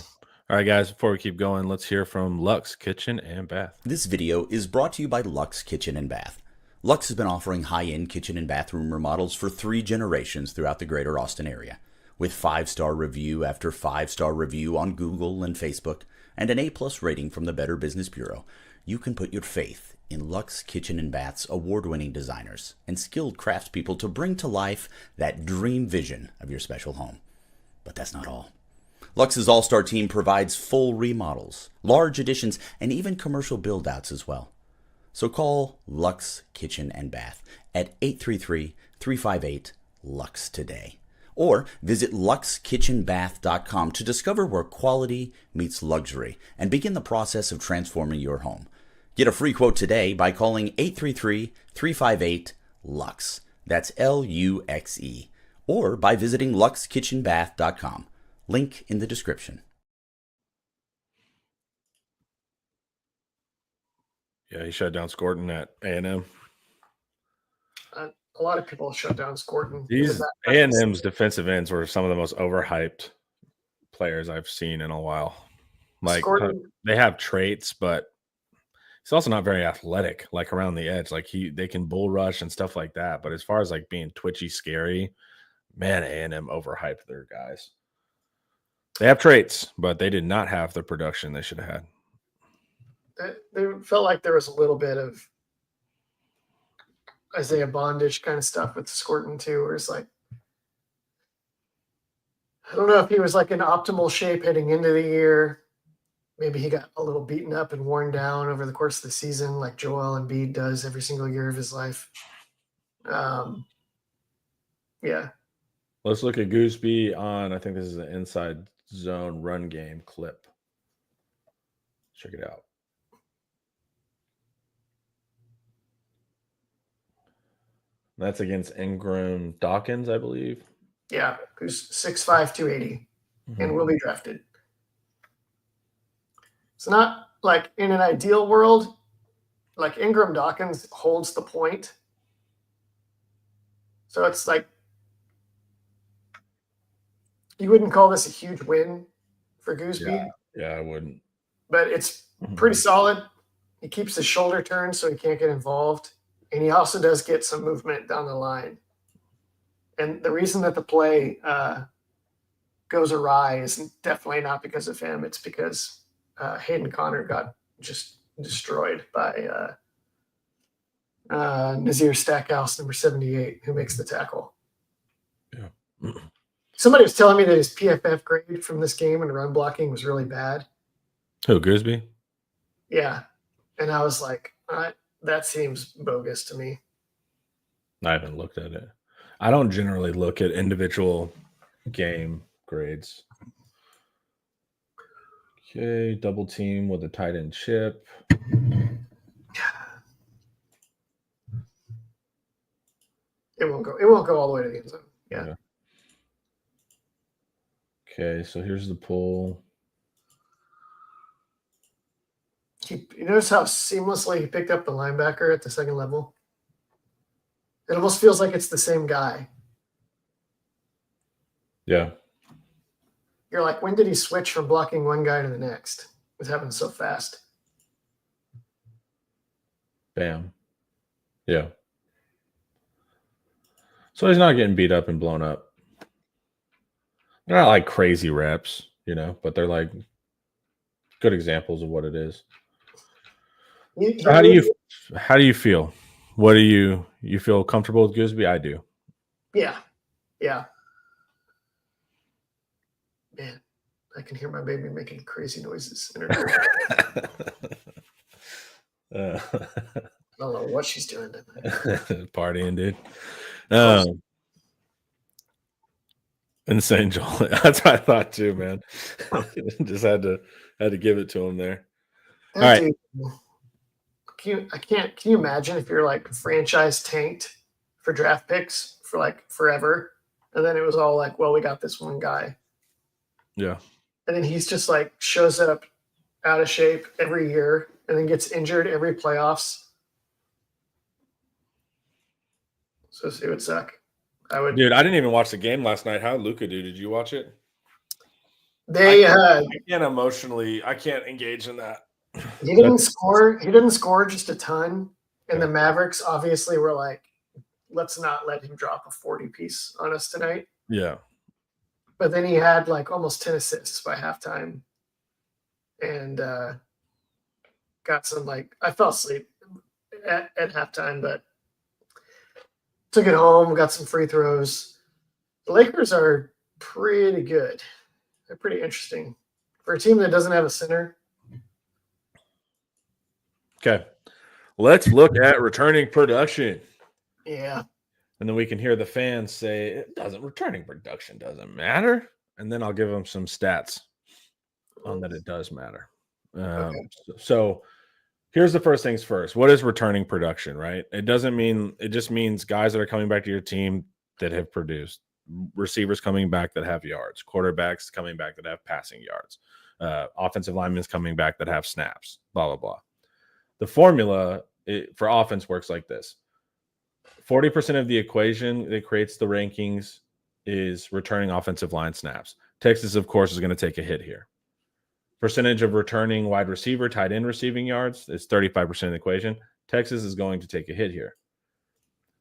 All right, guys, before we keep going, let's hear from Luxe Kitchen and Bath. This video is brought to you by Luxe Kitchen and Bath. Luxe has been offering high-end kitchen and bathroom remodels for 3 generations throughout the greater Austin area. With 5-star review after 5-star review on Google and Facebook, and an A+ rating from the Better Business Bureau, you can put your faith in Luxe Kitchen and Bath's award-winning designers and skilled craftspeople to bring to life that dream vision of your special home. But that's not all. Luxe's all-star team provides full remodels, large additions, and even commercial build-outs as well. So call Luxe Kitchen and Bath at 833-358-LUXE today. Or visit luxekitchenbath.com to discover where quality meets luxury and begin the process of transforming your home. Get a free quote today by calling 833-358-LUXE. That's LUXE. Or by visiting luxekitchenbath.com. Link in the description. Yeah, he shut down Scorton at A&M. A lot of people shut down Scorton. These A&M's defensive ends were some of the most overhyped players I've seen in a while. Like Scorton, they have traits, but he's also not very athletic, like around the edge. Like they can bull rush and stuff like that. But as far as like being twitchy, scary, man, A&M overhyped their guys. They have traits, but they did not have the production they should have had. They felt like there was a little bit of Isaiah Bondish kind of stuff with Scorton too, where it's like, I don't know if he was like in optimal shape heading into the year. Maybe he got a little beaten up and worn down over the course of the season, like Joel Embiid does every single year of his life. Yeah. Let's look at Goosby on, I think this is an inside zone run game clip. Check it out. That's against Ingram Dawkins, I believe. Yeah, who's 6'5", 280, and will be drafted. It's not like in an ideal world, like Ingram Dawkins holds the point. So it's like, you wouldn't call this a huge win for Goosby. Yeah, I wouldn't. But it's pretty solid. He keeps his shoulder turned so he can't get involved. And he also does get some movement down the line. And the reason that the play goes awry is definitely not because of him. It's because Hayden Connor got just destroyed by Nazir Stackhouse, number 78, who makes the tackle. Yeah. Somebody was telling me that his PFF grade from this game and run blocking was really bad. Who, Goosby? Yeah. And I was like, that seems bogus to me. I haven't looked at it. I don't generally look at individual game grades. Okay, double team with a tight end chip. It won't won't go all the way to the end zone. Yeah. Okay, so here's the pull. You notice how seamlessly he picked up the linebacker at the second level? It almost feels like it's the same guy. Yeah. You're like, when did he switch from blocking one guy to the next? It happened so fast. Bam. Yeah. So he's not getting beat up and blown up. They're not like crazy reps, but they're like good examples of what it is. How do you feel? What do you feel comfortable with Goosby? I do. Yeah. Man, I can hear my baby making crazy noises in her ear. I don't know what she's doing tonight. Partying, dude. Insane, Joel. That's what I thought too, man. Just had to give it to him there. All right. Dude, can you imagine if you're like franchise tanked for draft picks for like forever, and then it was all like, well, we got this one guy. Yeah. And then he's just like shows up out of shape every year and then gets injured every playoffs. So it would suck. Dude, I didn't even watch the game last night. How did Luka do? Did you watch it? I can't engage in that. He didn't score. He didn't score just a ton. And the Mavericks obviously were like, let's not let him drop a 40 piece on us tonight. Yeah. But then he had like almost 10 assists by halftime. And got some I fell asleep at halftime, but took it home, got some free throws. The Lakers are pretty good. They're pretty interesting. For a team that doesn't have a center. Okay. Let's look at returning production. Yeah. And then we can hear the fans say, returning production doesn't matter. And then I'll give them some stats on that it does matter. Okay. So here's the first things first. What is returning production, right? It just means guys that are coming back to your team that have produced, receivers coming back that have yards, quarterbacks coming back that have passing yards, offensive linemen coming back that have snaps, blah, blah, blah. The formula for offense works like this. 40% of the equation that creates the rankings is returning offensive line snaps. Texas, of course, is going to take a hit here. Percentage of returning wide receiver, tight end receiving yards is 35% of the equation. Texas is going to take a hit here.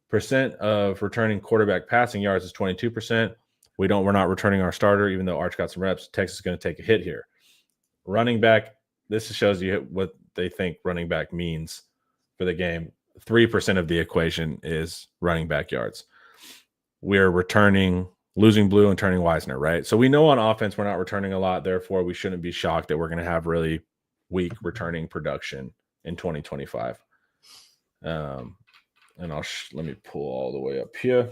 Percent of returning quarterback passing yards is 22%. We're not returning our starter, even though Arch got some reps. Texas is going to take a hit here. Running back, this shows you what they think running back means for the game. 3% of the equation is running back yards. We're losing Blue and turning Wisner, right? So we know on offense we're not returning a lot. Therefore, we shouldn't be shocked that we're going to have really weak returning production in 2025. And let me pull all the way up here.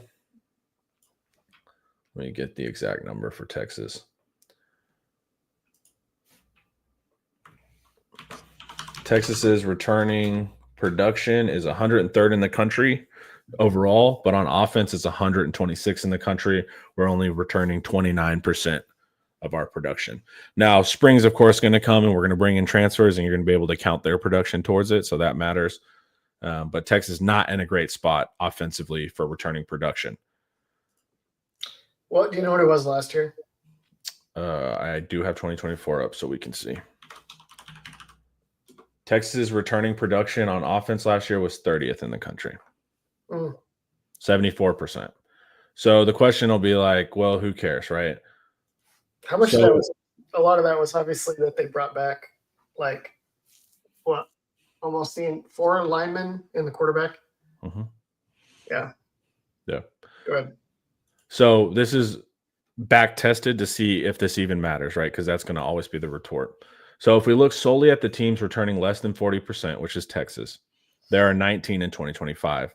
Let me get the exact number for Texas. Texas's returning production is 103rd in the country overall, but on offense, it's 126 in the country. We're only returning 29% of our production. Now, spring's, of course, going to come, and we're going to bring in transfers, and you're going to be able to count their production towards it, so that matters. But Texas is not in a great spot offensively for returning production. What do you know what it was last year? I do have 2024 up so we can see. Texas's returning production on offense last year was 30th in the country. 74%. So the question will be like, well, who cares, right? How much of that was? A lot of that was obviously that they brought back almost the 4 linemen and the quarterback. Mm-hmm. Yeah. Go ahead. So this is back tested to see if this even matters, right? Because that's going to always be the retort. So if we look solely at the teams returning less than 40%, which is Texas, there are 19 in 2025.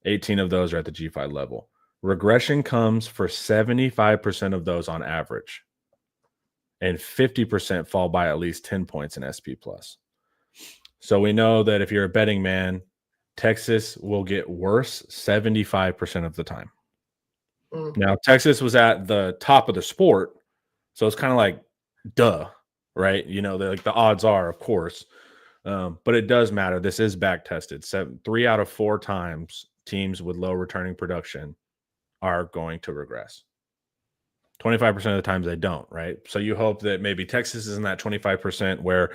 18 of those are at the G5 level. Regression comes for 75% of those on average, and 50% fall by at least 10 points in SP+. So we know that if you're a betting man, Texas will get worse 75% of the time. Mm. Now, Texas was at the top of the sport, so it's kind of like, duh, right? Like the odds are, of course, but it does matter. This is back tested. 3 out of 4 times teams with low returning production are going to regress. 25% of the times they don't, right? So you hope that maybe Texas is in that 25% where,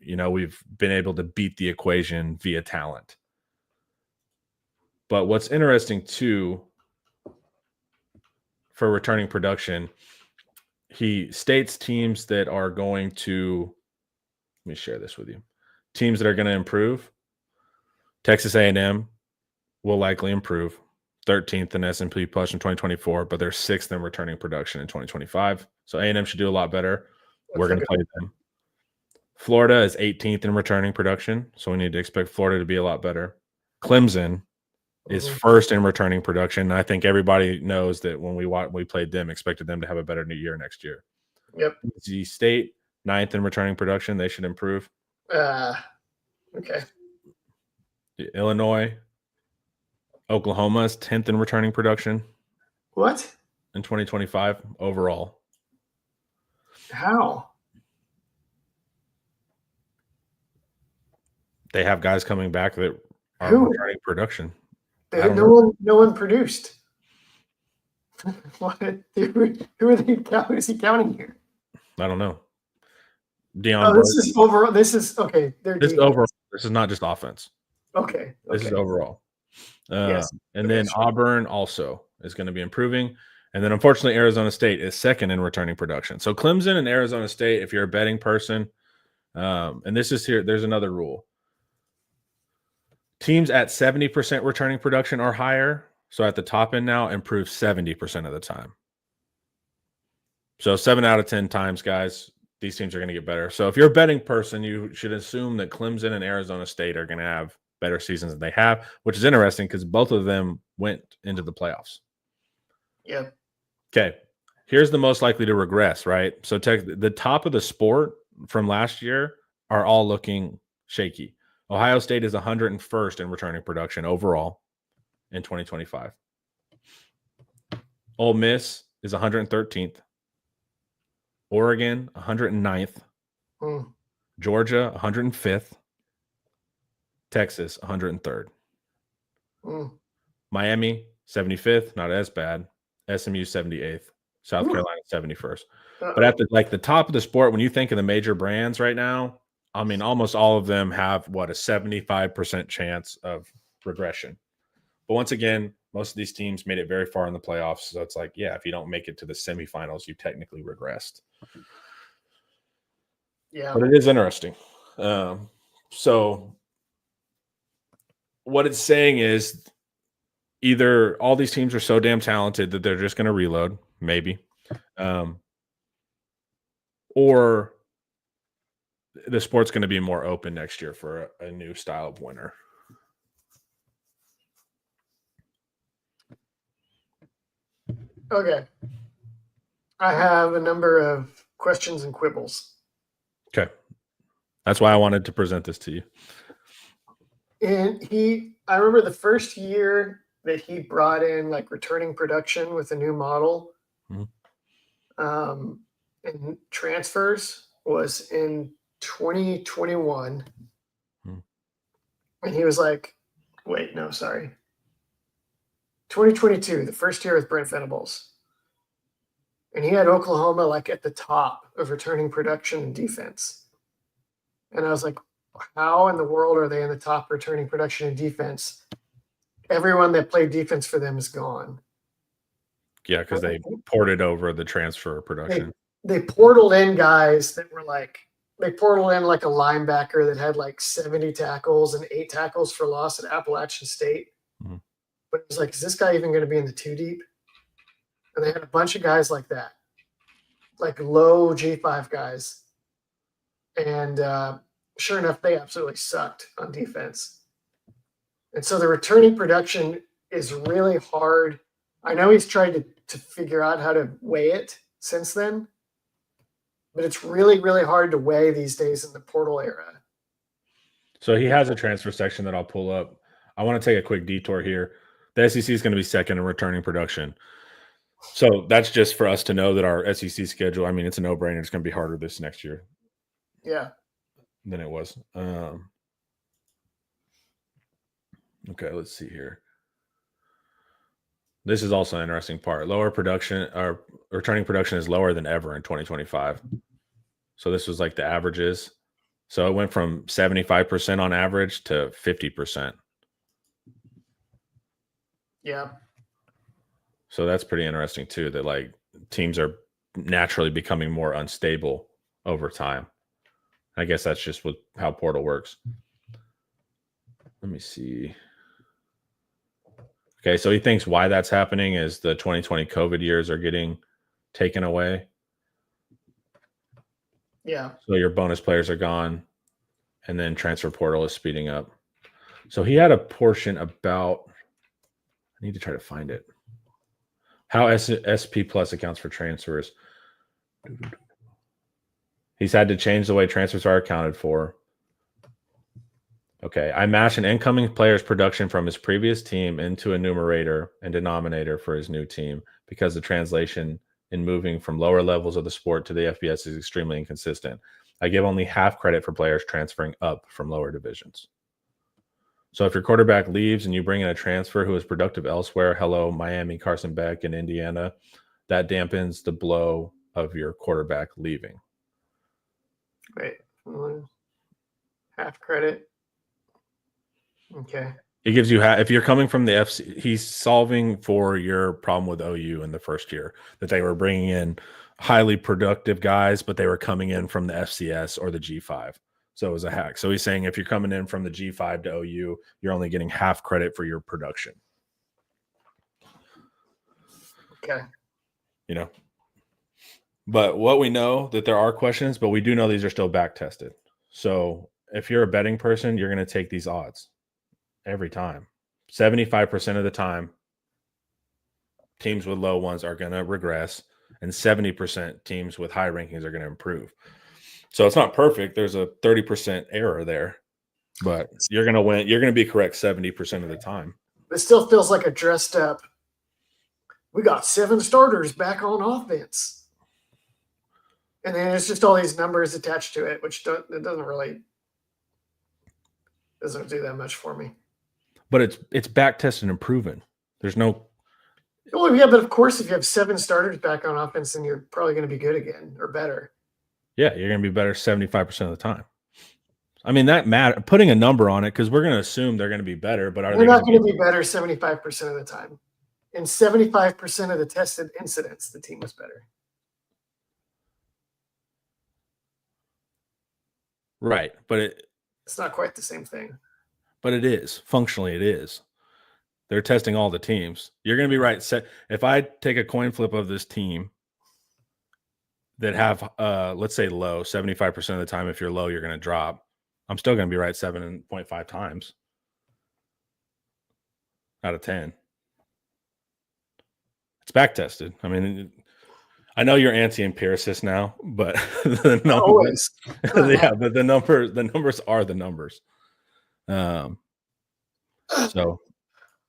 we've been able to beat the equation via talent. But what's interesting too, for returning production, he states teams that are going to, let me share this with you. Teams that are going to improve. Texas A&M will likely improve. 13th in S&P Plus in 2024, but they're 6th in returning production in 2025. So A&M should do a lot better. We're going to play them. Florida is 18th in returning production, so we need to expect Florida to be a lot better. Clemson is first in returning production. I think everybody knows that when we played them, expected them to have a better new year next year. Yep. NC State, 9th in returning production. They should improve. Okay. Illinois, Oklahoma is 10th in returning production. What? In 2025 overall. How? They have guys coming back that are returning production. No one produced. What? Who are they? Who is he counting here? I don't know. This is overall. This is okay. This is overall. This is not just offense. Okay. This is overall. Yes. And then Auburn also is going to be improving. And then unfortunately, Arizona State is 2nd in returning production. So Clemson and Arizona State, if you're a betting person, and this is here, there's another rule. Teams at 70% returning production or higher, so at the top end now, improve 70% of the time. So 7 out of 10 times, guys, these teams are going to get better. So if you're a betting person, you should assume that Clemson and Arizona State are going to have better seasons than they have, which is interesting because both of them went into the playoffs. Yep. Okay. Here's the most likely to regress, right? So the top of the sport from last year are all looking shaky. Ohio State is 101st in returning production overall in 2025. Ole Miss is 113th. Oregon, 109th. Georgia, 105th. Texas, 103rd. Miami, 75th, not as bad. SMU, 78th. South Carolina, 71st. But at the top of the sport, when you think of the major brands right now, I mean, almost all of them have, a 75% chance of regression. But once again, most of these teams made it very far in the playoffs. So it's like, yeah, if you don't make it to the semifinals, you technically regressed. Yeah. But it is interesting. So what it's saying is either all these teams are so damn talented that they're just going to reload, maybe, or the sport's going to be more open next year for a new style of winner. Okay. I have a number of questions and quibbles. Okay. That's why I wanted to present this to you. And I remember the first year that he brought in like returning production with a new model, and transfers was in 2021. And he was like, wait, no, sorry. 2022, the first year with Brent Venables. And he had Oklahoma like at the top of returning production and defense. And I was like, how in the world are they in the top returning production and defense? Everyone that played defense for them is gone. Yeah, because they ported over the transfer production. They portaled in guys that were like, they portaled in like a linebacker that had like 70 tackles and 8 tackles for loss at Appalachian State. But it was like, is this guy even going to be in the 2 deep? And they had a bunch of guys like that, like low G5 guys. And sure enough, they absolutely sucked on defense. And so the returning production is really hard. I know he's tried to figure out how to weigh it since then, but it's really, really hard to weigh these days in the portal era. So he has a transfer section that I'll pull up. I want to take a quick detour here. The SEC is going to be second in returning production. So that's just for us to know that our SEC schedule, I mean, it's a no-brainer. It's going to be harder this next year Yeah. than it was. Okay, let's see here. This is also an interesting part. Lower production, or returning production is lower than ever in 2025. So this was like the averages. So it went from 75% on average to 50%. Yeah. So that's pretty interesting too, that like teams are naturally becoming more unstable over time. I guess that's just how portal works. Let me see. Okay, so he thinks why that's happening is the 2020 COVID years are getting taken away. Yeah. So your bonus players are gone, and then transfer portal is speeding up. So he had a portion about, I need to try to find it. How SP Plus accounts for transfers. He's had to change the way transfers are accounted for. Okay, I match an incoming player's production from his previous team into a numerator and denominator for his new team because the translation in moving from lower levels of the sport to the FBS is extremely inconsistent. I give only half credit for players transferring up from lower divisions. So if your quarterback leaves and you bring in a transfer who is productive elsewhere, hello, Miami, Carson Beck in Indiana, that dampens the blow of your quarterback leaving. Wait. Half credit. Okay. It gives you if you're coming from the FC, he's solving for your problem with OU in the first year, that they were bringing in highly productive guys, but they were coming in from the FCS or the G5. So it was a hack. So he's saying if you're coming in from the G5 to OU, you're only getting half credit for your production. Okay. You know, but what we know that there are questions, but we do know these are still back tested. So if you're a betting person, you're going to take these odds every time. 75% of the time, teams with low ones are going to regress, and 70% teams with high rankings are going to improve. So it's not perfect. There's a 30% error there, but you're going to win. You're going to be correct 70% of the time. It still feels like a dressed up, we got 7 starters back on offense. And then it's just all these numbers attached to it, which it doesn't do that much for me. But it's back tested and proven. There's no. Well, yeah, but of course, if you have 7 starters back on offense, then you're probably going to be good again or better. Yeah, you're going to be better 75% of the time. I mean, that matter. Putting a number on it, because we're going to assume they're going to be better, but they're not going to be better 75% of the time. In 75% of the tested incidents, the team was better. Right, but it's not quite the same thing. But it is. Functionally, it is. They're testing all the teams. You're going to be right. If I take a coin flip of this team that have, let's say, low, 75% of the time, if you're low, you're going to drop. I'm still going to be right 7.5 times out of 10. It's back tested. I mean, I know you're anti-empiricist now, but the numbers, yeah, but the numbers are the numbers. So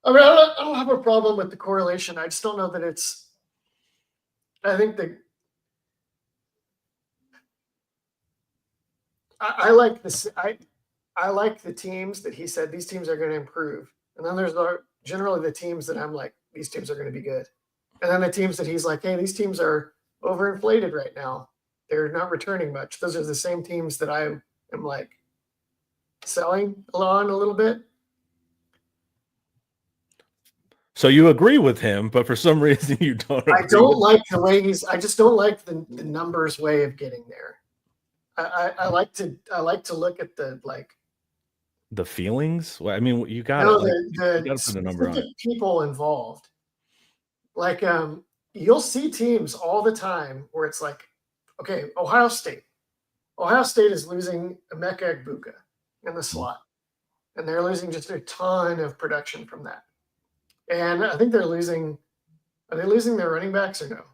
I mean, I don't have a problem with the correlation. I just don't know that it's. I think I like this. I like the teams that he said these teams are going to improve, and then there's generally the teams that I'm like these teams are going to be good, and then the teams that he's like, hey, these teams are overinflated right now. They're not returning much. Those are the same teams that I am like selling on a little bit. So you agree with him, but for some reason you don't. I don't like the way I just don't like the numbers way of getting there. I like to look at the feelings. Well, I mean, you got the put a number on it. People involved. Like you'll see teams all the time where it's like, okay, Ohio State is losing Emeka Egbuka in the slot, and they're losing just a ton of production from that. And I think they're losing. Are they losing their running backs or no?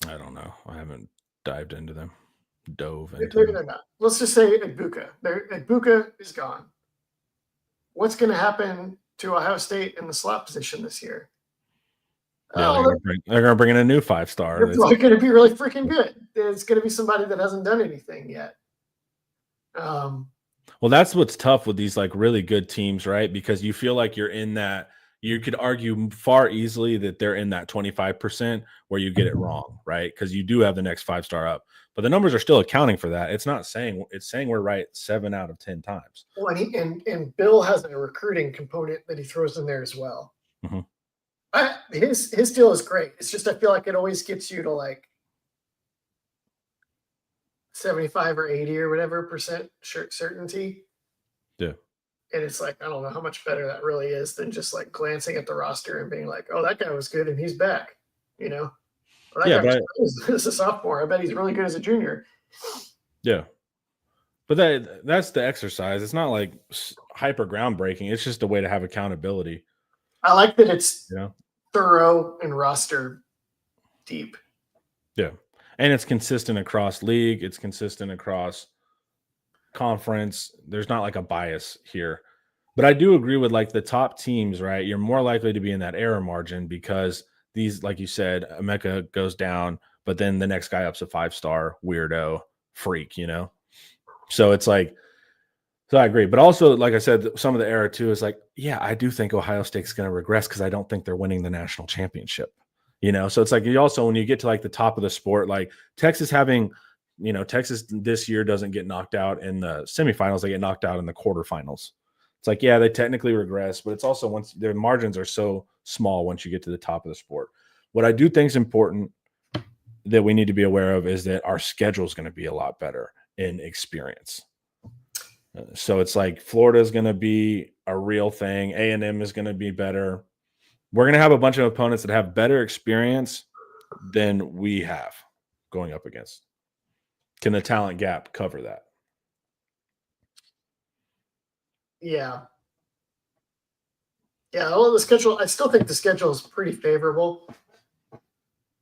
I don't know. I haven't dived into them. Maybe they're not. Let's just say Egbuka. Egbuka is gone. What's going to happen to Ohio State in the slot position this year? Yeah, Oh, they're gonna bring in a new 5-star. they're probably going to be really freaking good. It's going to be somebody that hasn't done anything yet. Well, that's what's tough with these like really good teams, right? Because you feel like you're in that. You could argue far easily that they're in that 25% where you get it wrong, right? Because you do have the next 5-star up, but the numbers are still accounting for that. It's not saying it's saying we're right 7 out of 10 times. Well, and Bill has a recruiting component that he throws in there as well. Mm-hmm. His deal is great. It's just I feel like it always gets you to like 75 or 80 or whatever percent certainty. Yeah. And it's like, I don't know how much better that really is than just like glancing at the roster and being like, oh, that guy was good and he's back, you know? Or that guy was good as a sophomore. I bet he's really good as a junior. Yeah. But that's the exercise. It's not like hyper groundbreaking. It's just a way to have accountability. I like that it's thorough and roster deep. Yeah. And it's consistent across league. It's consistent across conference. There's not like a bias here. But I do agree with like the top teams, right? You're more likely to be in that error margin because these, like you said, Emeka goes down, but then the next guy up's a 5-star weirdo freak, you know? So it's like, so I agree. But also, like I said, some of the error too is like, yeah, I do think Ohio State's going to regress because I don't think they're winning the national championship. You know, so it's like you also, when you get to like the top of the sport, like Texas having, you know, Texas this year doesn't get knocked out in the semifinals, they get knocked out in the quarterfinals. It's like, yeah, they technically regress, but it's also once their margins are so small once you get to the top of the sport. What I do think is important that we need to be aware of is that our schedule is going to be a lot better in experience. So it's like Florida is going to be a real thing. A&M is going to be better. We're going to have a bunch of opponents that have better experience than we have going up against. Can the talent gap cover that? Yeah. Yeah, well, the schedule, I still think the schedule is pretty favorable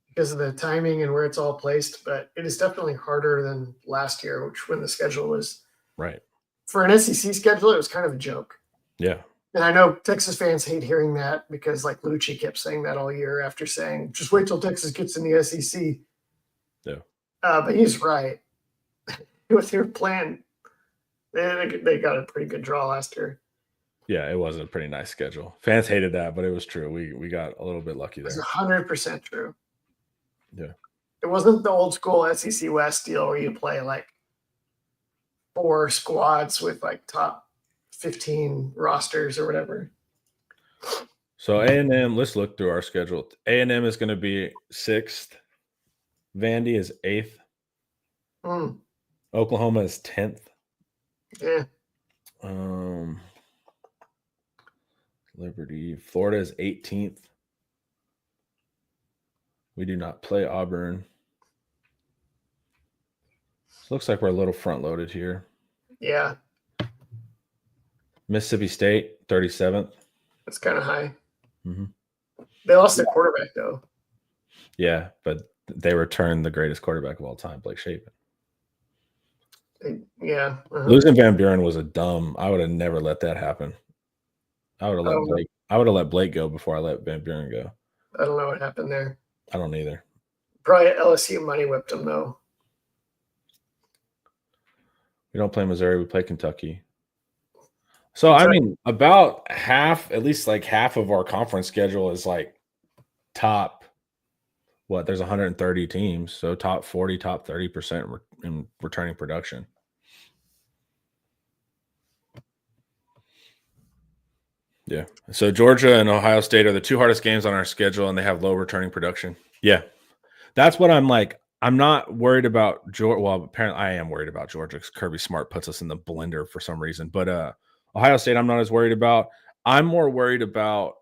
because of the timing and where it's all placed, but it is definitely harder than last year, which when the schedule was right. For an SEC schedule, it was kind of a joke. Yeah. And I know Texas fans hate hearing that because like Luxe kept saying that all year after saying, just wait till Texas gets in the SEC. Yeah. But he's right. With their plan, they got a pretty good draw last year. Yeah, it was a pretty nice schedule. Fans hated that, but it was true. We got a little bit lucky there. It's 100% true. Yeah. It wasn't the old school SEC West deal where you play like 4 squads with like top 15 rosters or whatever. So A&M, let's look through our schedule. A&M is going to be 6th. Vandy is 8th. Oklahoma is 10th. Yeah. Liberty. Florida is 18th. We do not play Auburn. So looks like we're a little front loaded here. Yeah. Mississippi State, 37th. That's kind of high. Mm-hmm. They lost their quarterback, though. Yeah, but they returned the greatest quarterback of all time, Blake Shapen. Yeah. Losing Van Buren was a dumb. I would have never let that happen. I would have let Blake go before I let Van Buren go. I don't know what happened there. I don't either. Probably LSU money whipped him, though. We don't play Missouri. We play Kentucky. So, I mean, about half, at least like half of our conference schedule is like top, there's 130 teams. So top 40, top 30% in returning production. Yeah. So Georgia and Ohio State are the 2 hardest games on our schedule, and they have low returning production. Yeah. That's what I'm like. I'm not worried about Georgia. Well, apparently I am worried about Georgia because Kirby Smart puts us in the blender for some reason. But Ohio State, I'm not as worried about. I'm more worried about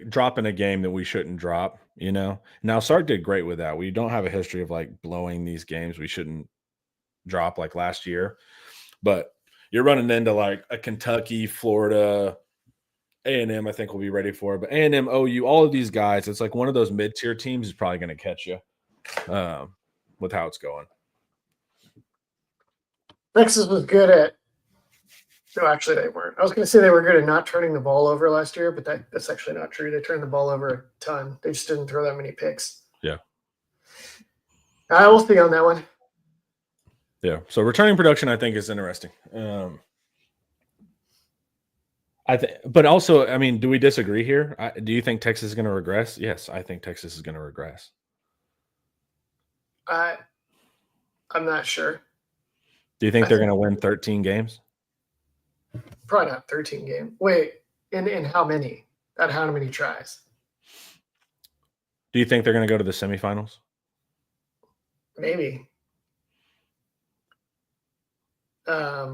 dropping a game that we shouldn't drop, you know? Now, Sark did great with that. We don't have a history of like blowing these games we shouldn't drop like last year. But you're running into like a Kentucky, Florida, A&M, I think we'll be ready for. But A&M, OU, all of these guys, it's like one of those mid-tier teams is probably going to catch you with how it's going. Texas was good at No, actually, they weren't. I was going to say they were good at not turning the ball over last year, but that's actually not true. They turned the ball over a ton. They just didn't throw that many picks. Yeah. I will see on that one. Yeah. So returning production, I think, is interesting. But also, I mean, do we disagree here? Do you think Texas is going to regress? Yes, I think Texas is going to regress. I'm not sure. Do you think they're going to win 13 games? Probably not 13 game. Wait, in how many? At how many tries? Do you think they're going to go to the semifinals? Maybe. I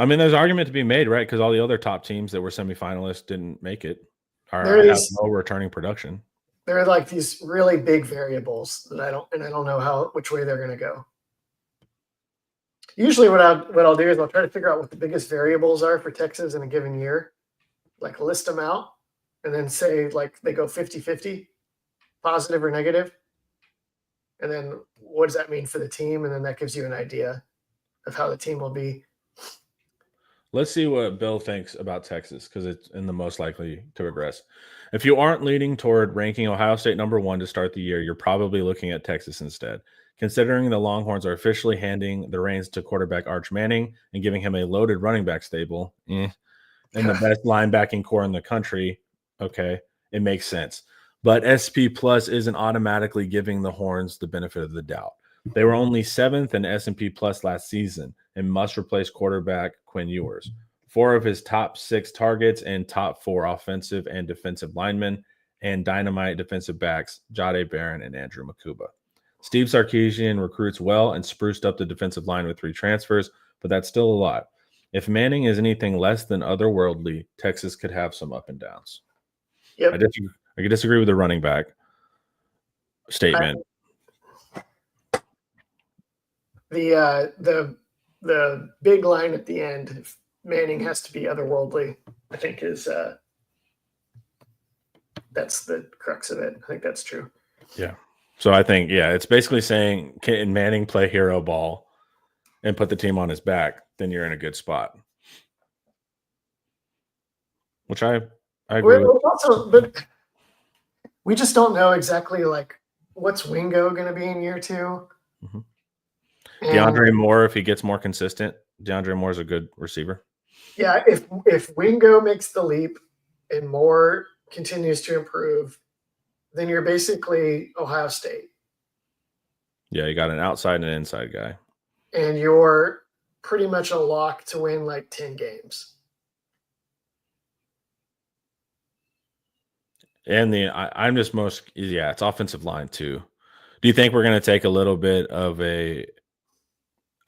mean, there's an argument to be made, right? Because all the other top teams that were semifinalists didn't make it or have no returning production. There are like these really big variables that I don't know which way they're going to go. Usually what I'll do is I'll try to figure out what the biggest variables are for Texas in a given year, like list them out, and then say like they go 50-50, positive or negative. And then what does that mean for the team? And then that gives you an idea of how the team will be. Let's see what Bill thinks about Texas because it's in the most likely to regress. If you aren't leaning toward ranking Ohio State #1 to start the year, you're probably looking at Texas instead. Considering the Longhorns are officially handing the reins to quarterback Arch Manning and giving him a loaded running back stable, and the best linebacking core in the country, okay, it makes sense. But SP Plus isn't automatically giving the Horns the benefit of the doubt. They were only 7th in S&P Plus last season and must replace quarterback Quinn Ewers. 4 of his top 6 targets and top 4 offensive and defensive linemen and dynamite defensive backs, Jahdae Barron and Andrew Makuba. Steve Sarkisian recruits well and spruced up the defensive line with 3 transfers, but that's still a lot. If Manning is anything less than otherworldly, Texas could have some up and downs. Yep. I could disagree with the running back statement. The big line at the end, if Manning has to be otherworldly, I think is that's the crux of it. I think that's true. Yeah. So I think, it's basically saying, can Manning play hero ball and put the team on his back? Then you're in a good spot. Which I agree with. Also, but we just don't know exactly like what's Wingo going to be in year 2. Mm-hmm. DeAndre Moore, if he gets more consistent, DeAndre Moore is a good receiver. Yeah, if Wingo makes the leap and Moore continues to improve, then you're basically Ohio State. Yeah, you got an outside and an inside guy. And you're pretty much a lock to win like 10 games. And I'm just it's offensive line too. Do you think we're going to take a little bit of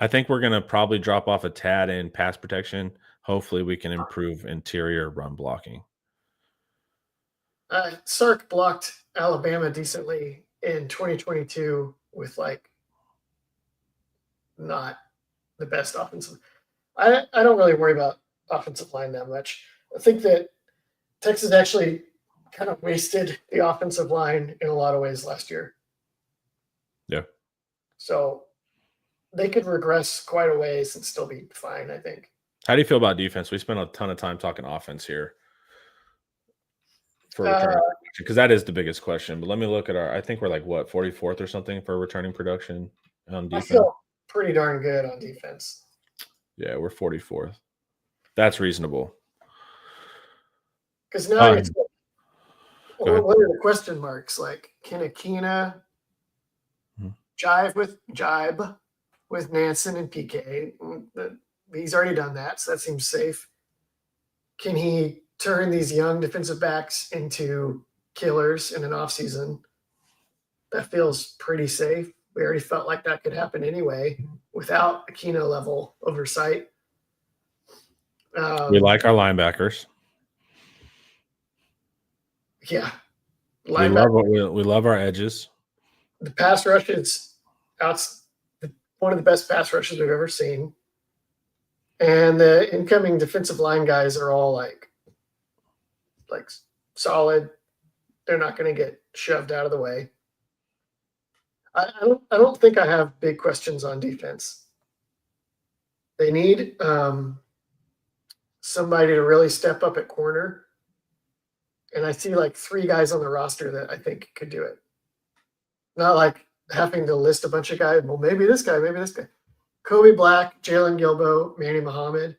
I think we're going to probably drop off a tad in pass protection. Hopefully we can improve interior run blocking. Sark blocked Alabama decently in 2022 with like not the best offensive. I don't really worry about offensive line that much. I think that Texas actually kind of wasted the offensive line in a lot of ways last year. Yeah. So they could regress quite a ways and still be fine, I think. How do you feel about defense? We spent a ton of time talking offense here for returning production because that is the biggest question. But let me look at I think we're like 44th or something for returning production on defense. I feel pretty darn good on defense. Yeah, we're 44th. That's reasonable. Because now it's what are the question marks? Like, can Akina jibe with Nansen and PK? He's already done that, so that seems safe. Can he turn these young defensive backs into killers in an offseason? That feels pretty safe. We already felt like that could happen anyway without Akina level oversight. We like our linebackers. Yeah. We love our edges. The pass rush is one of the best pass rushes we've ever seen. And the incoming defensive line guys are all like solid. They're not going to get shoved out of the way. I don't think I have big questions on defense. They need somebody to really step up at corner. And I see like 3 guys on the roster that I think could do it. Not like having to list a bunch of guys. Well, maybe this guy, maybe this guy. Kobe Black, Jalen Gilbo, Manny Muhammad.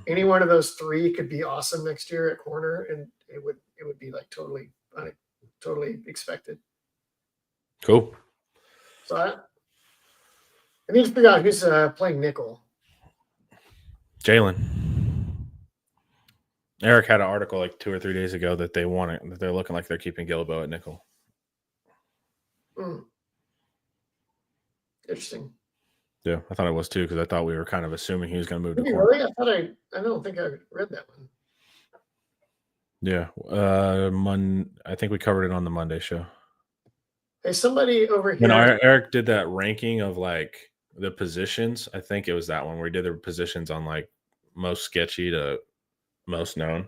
Any one of those 3 could be awesome next year at corner, and it would be like totally expected. Cool. So I need to figure out who's playing nickel. Jalen. Eric had an article like 2 or 3 days ago that they're looking like they're keeping Gilbo at nickel. Interesting. Yeah, I thought it was too, because I thought we were kind of assuming he was going to move to corner. Really? I don't think I read that one. Yeah, I think we covered it on the Monday show. Hey, somebody over here. When Eric did that ranking of like the positions, I think it was that one where he did the positions on like most sketchy to most known.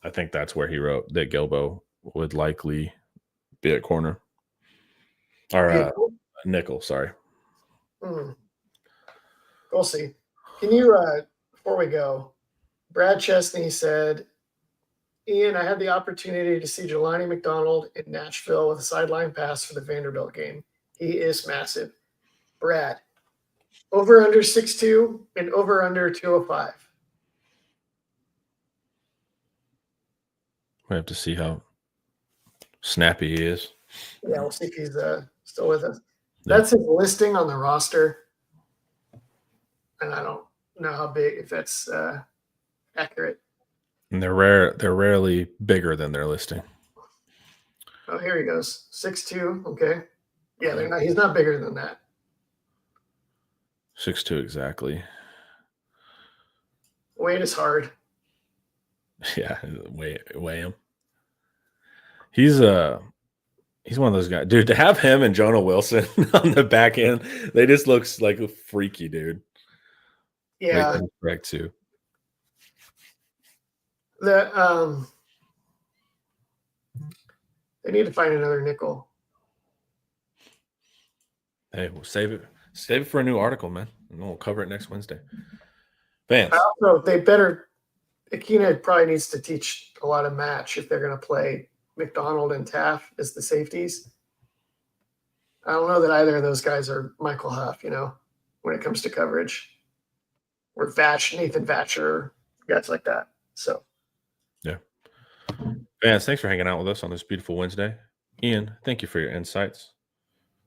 I think that's where he wrote that Gilbo would likely be at corner or nickel. Sorry. We'll see. Can you, before we go, Brad Chesney said, Ian, I had the opportunity to see Jelani McDonald in Nashville with a sideline pass for the Vanderbilt game. He is massive. Brad, over under 6'2" and over under 205. We have to see how snappy he is. Yeah, we'll see if he's still with us. That's his listing on the roster. And I don't know how big, if that's accurate. And they're rarely bigger than their listing. Oh, here he goes. 6'2". Okay. Yeah, he's not bigger than that. 6'2" exactly. Weight is hard. Yeah, weigh him. He's one of those guys, dude. To have him and Jonah Wilson on the back end, they just looks like a freaky dude. Yeah, correct too. They need to find another nickel. Hey, we'll save it for a new article, man, and we'll cover it next Wednesday. Vance. Also, Akina probably needs to teach a lot of match if they're going to play McDonald and Taft as the safeties. I don't know that either of those guys are Michael Huff, when it comes to coverage. Or Nathan Vatcher, guys like that. So, yeah. Vance, thanks for hanging out with us on this beautiful Wednesday. Ian, thank you for your insights.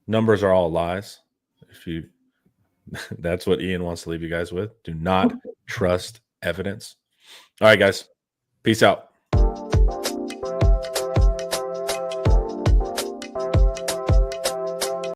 Numbers are all lies. That's what Ian wants to leave you guys with. Do not trust evidence. All right, guys. Peace out.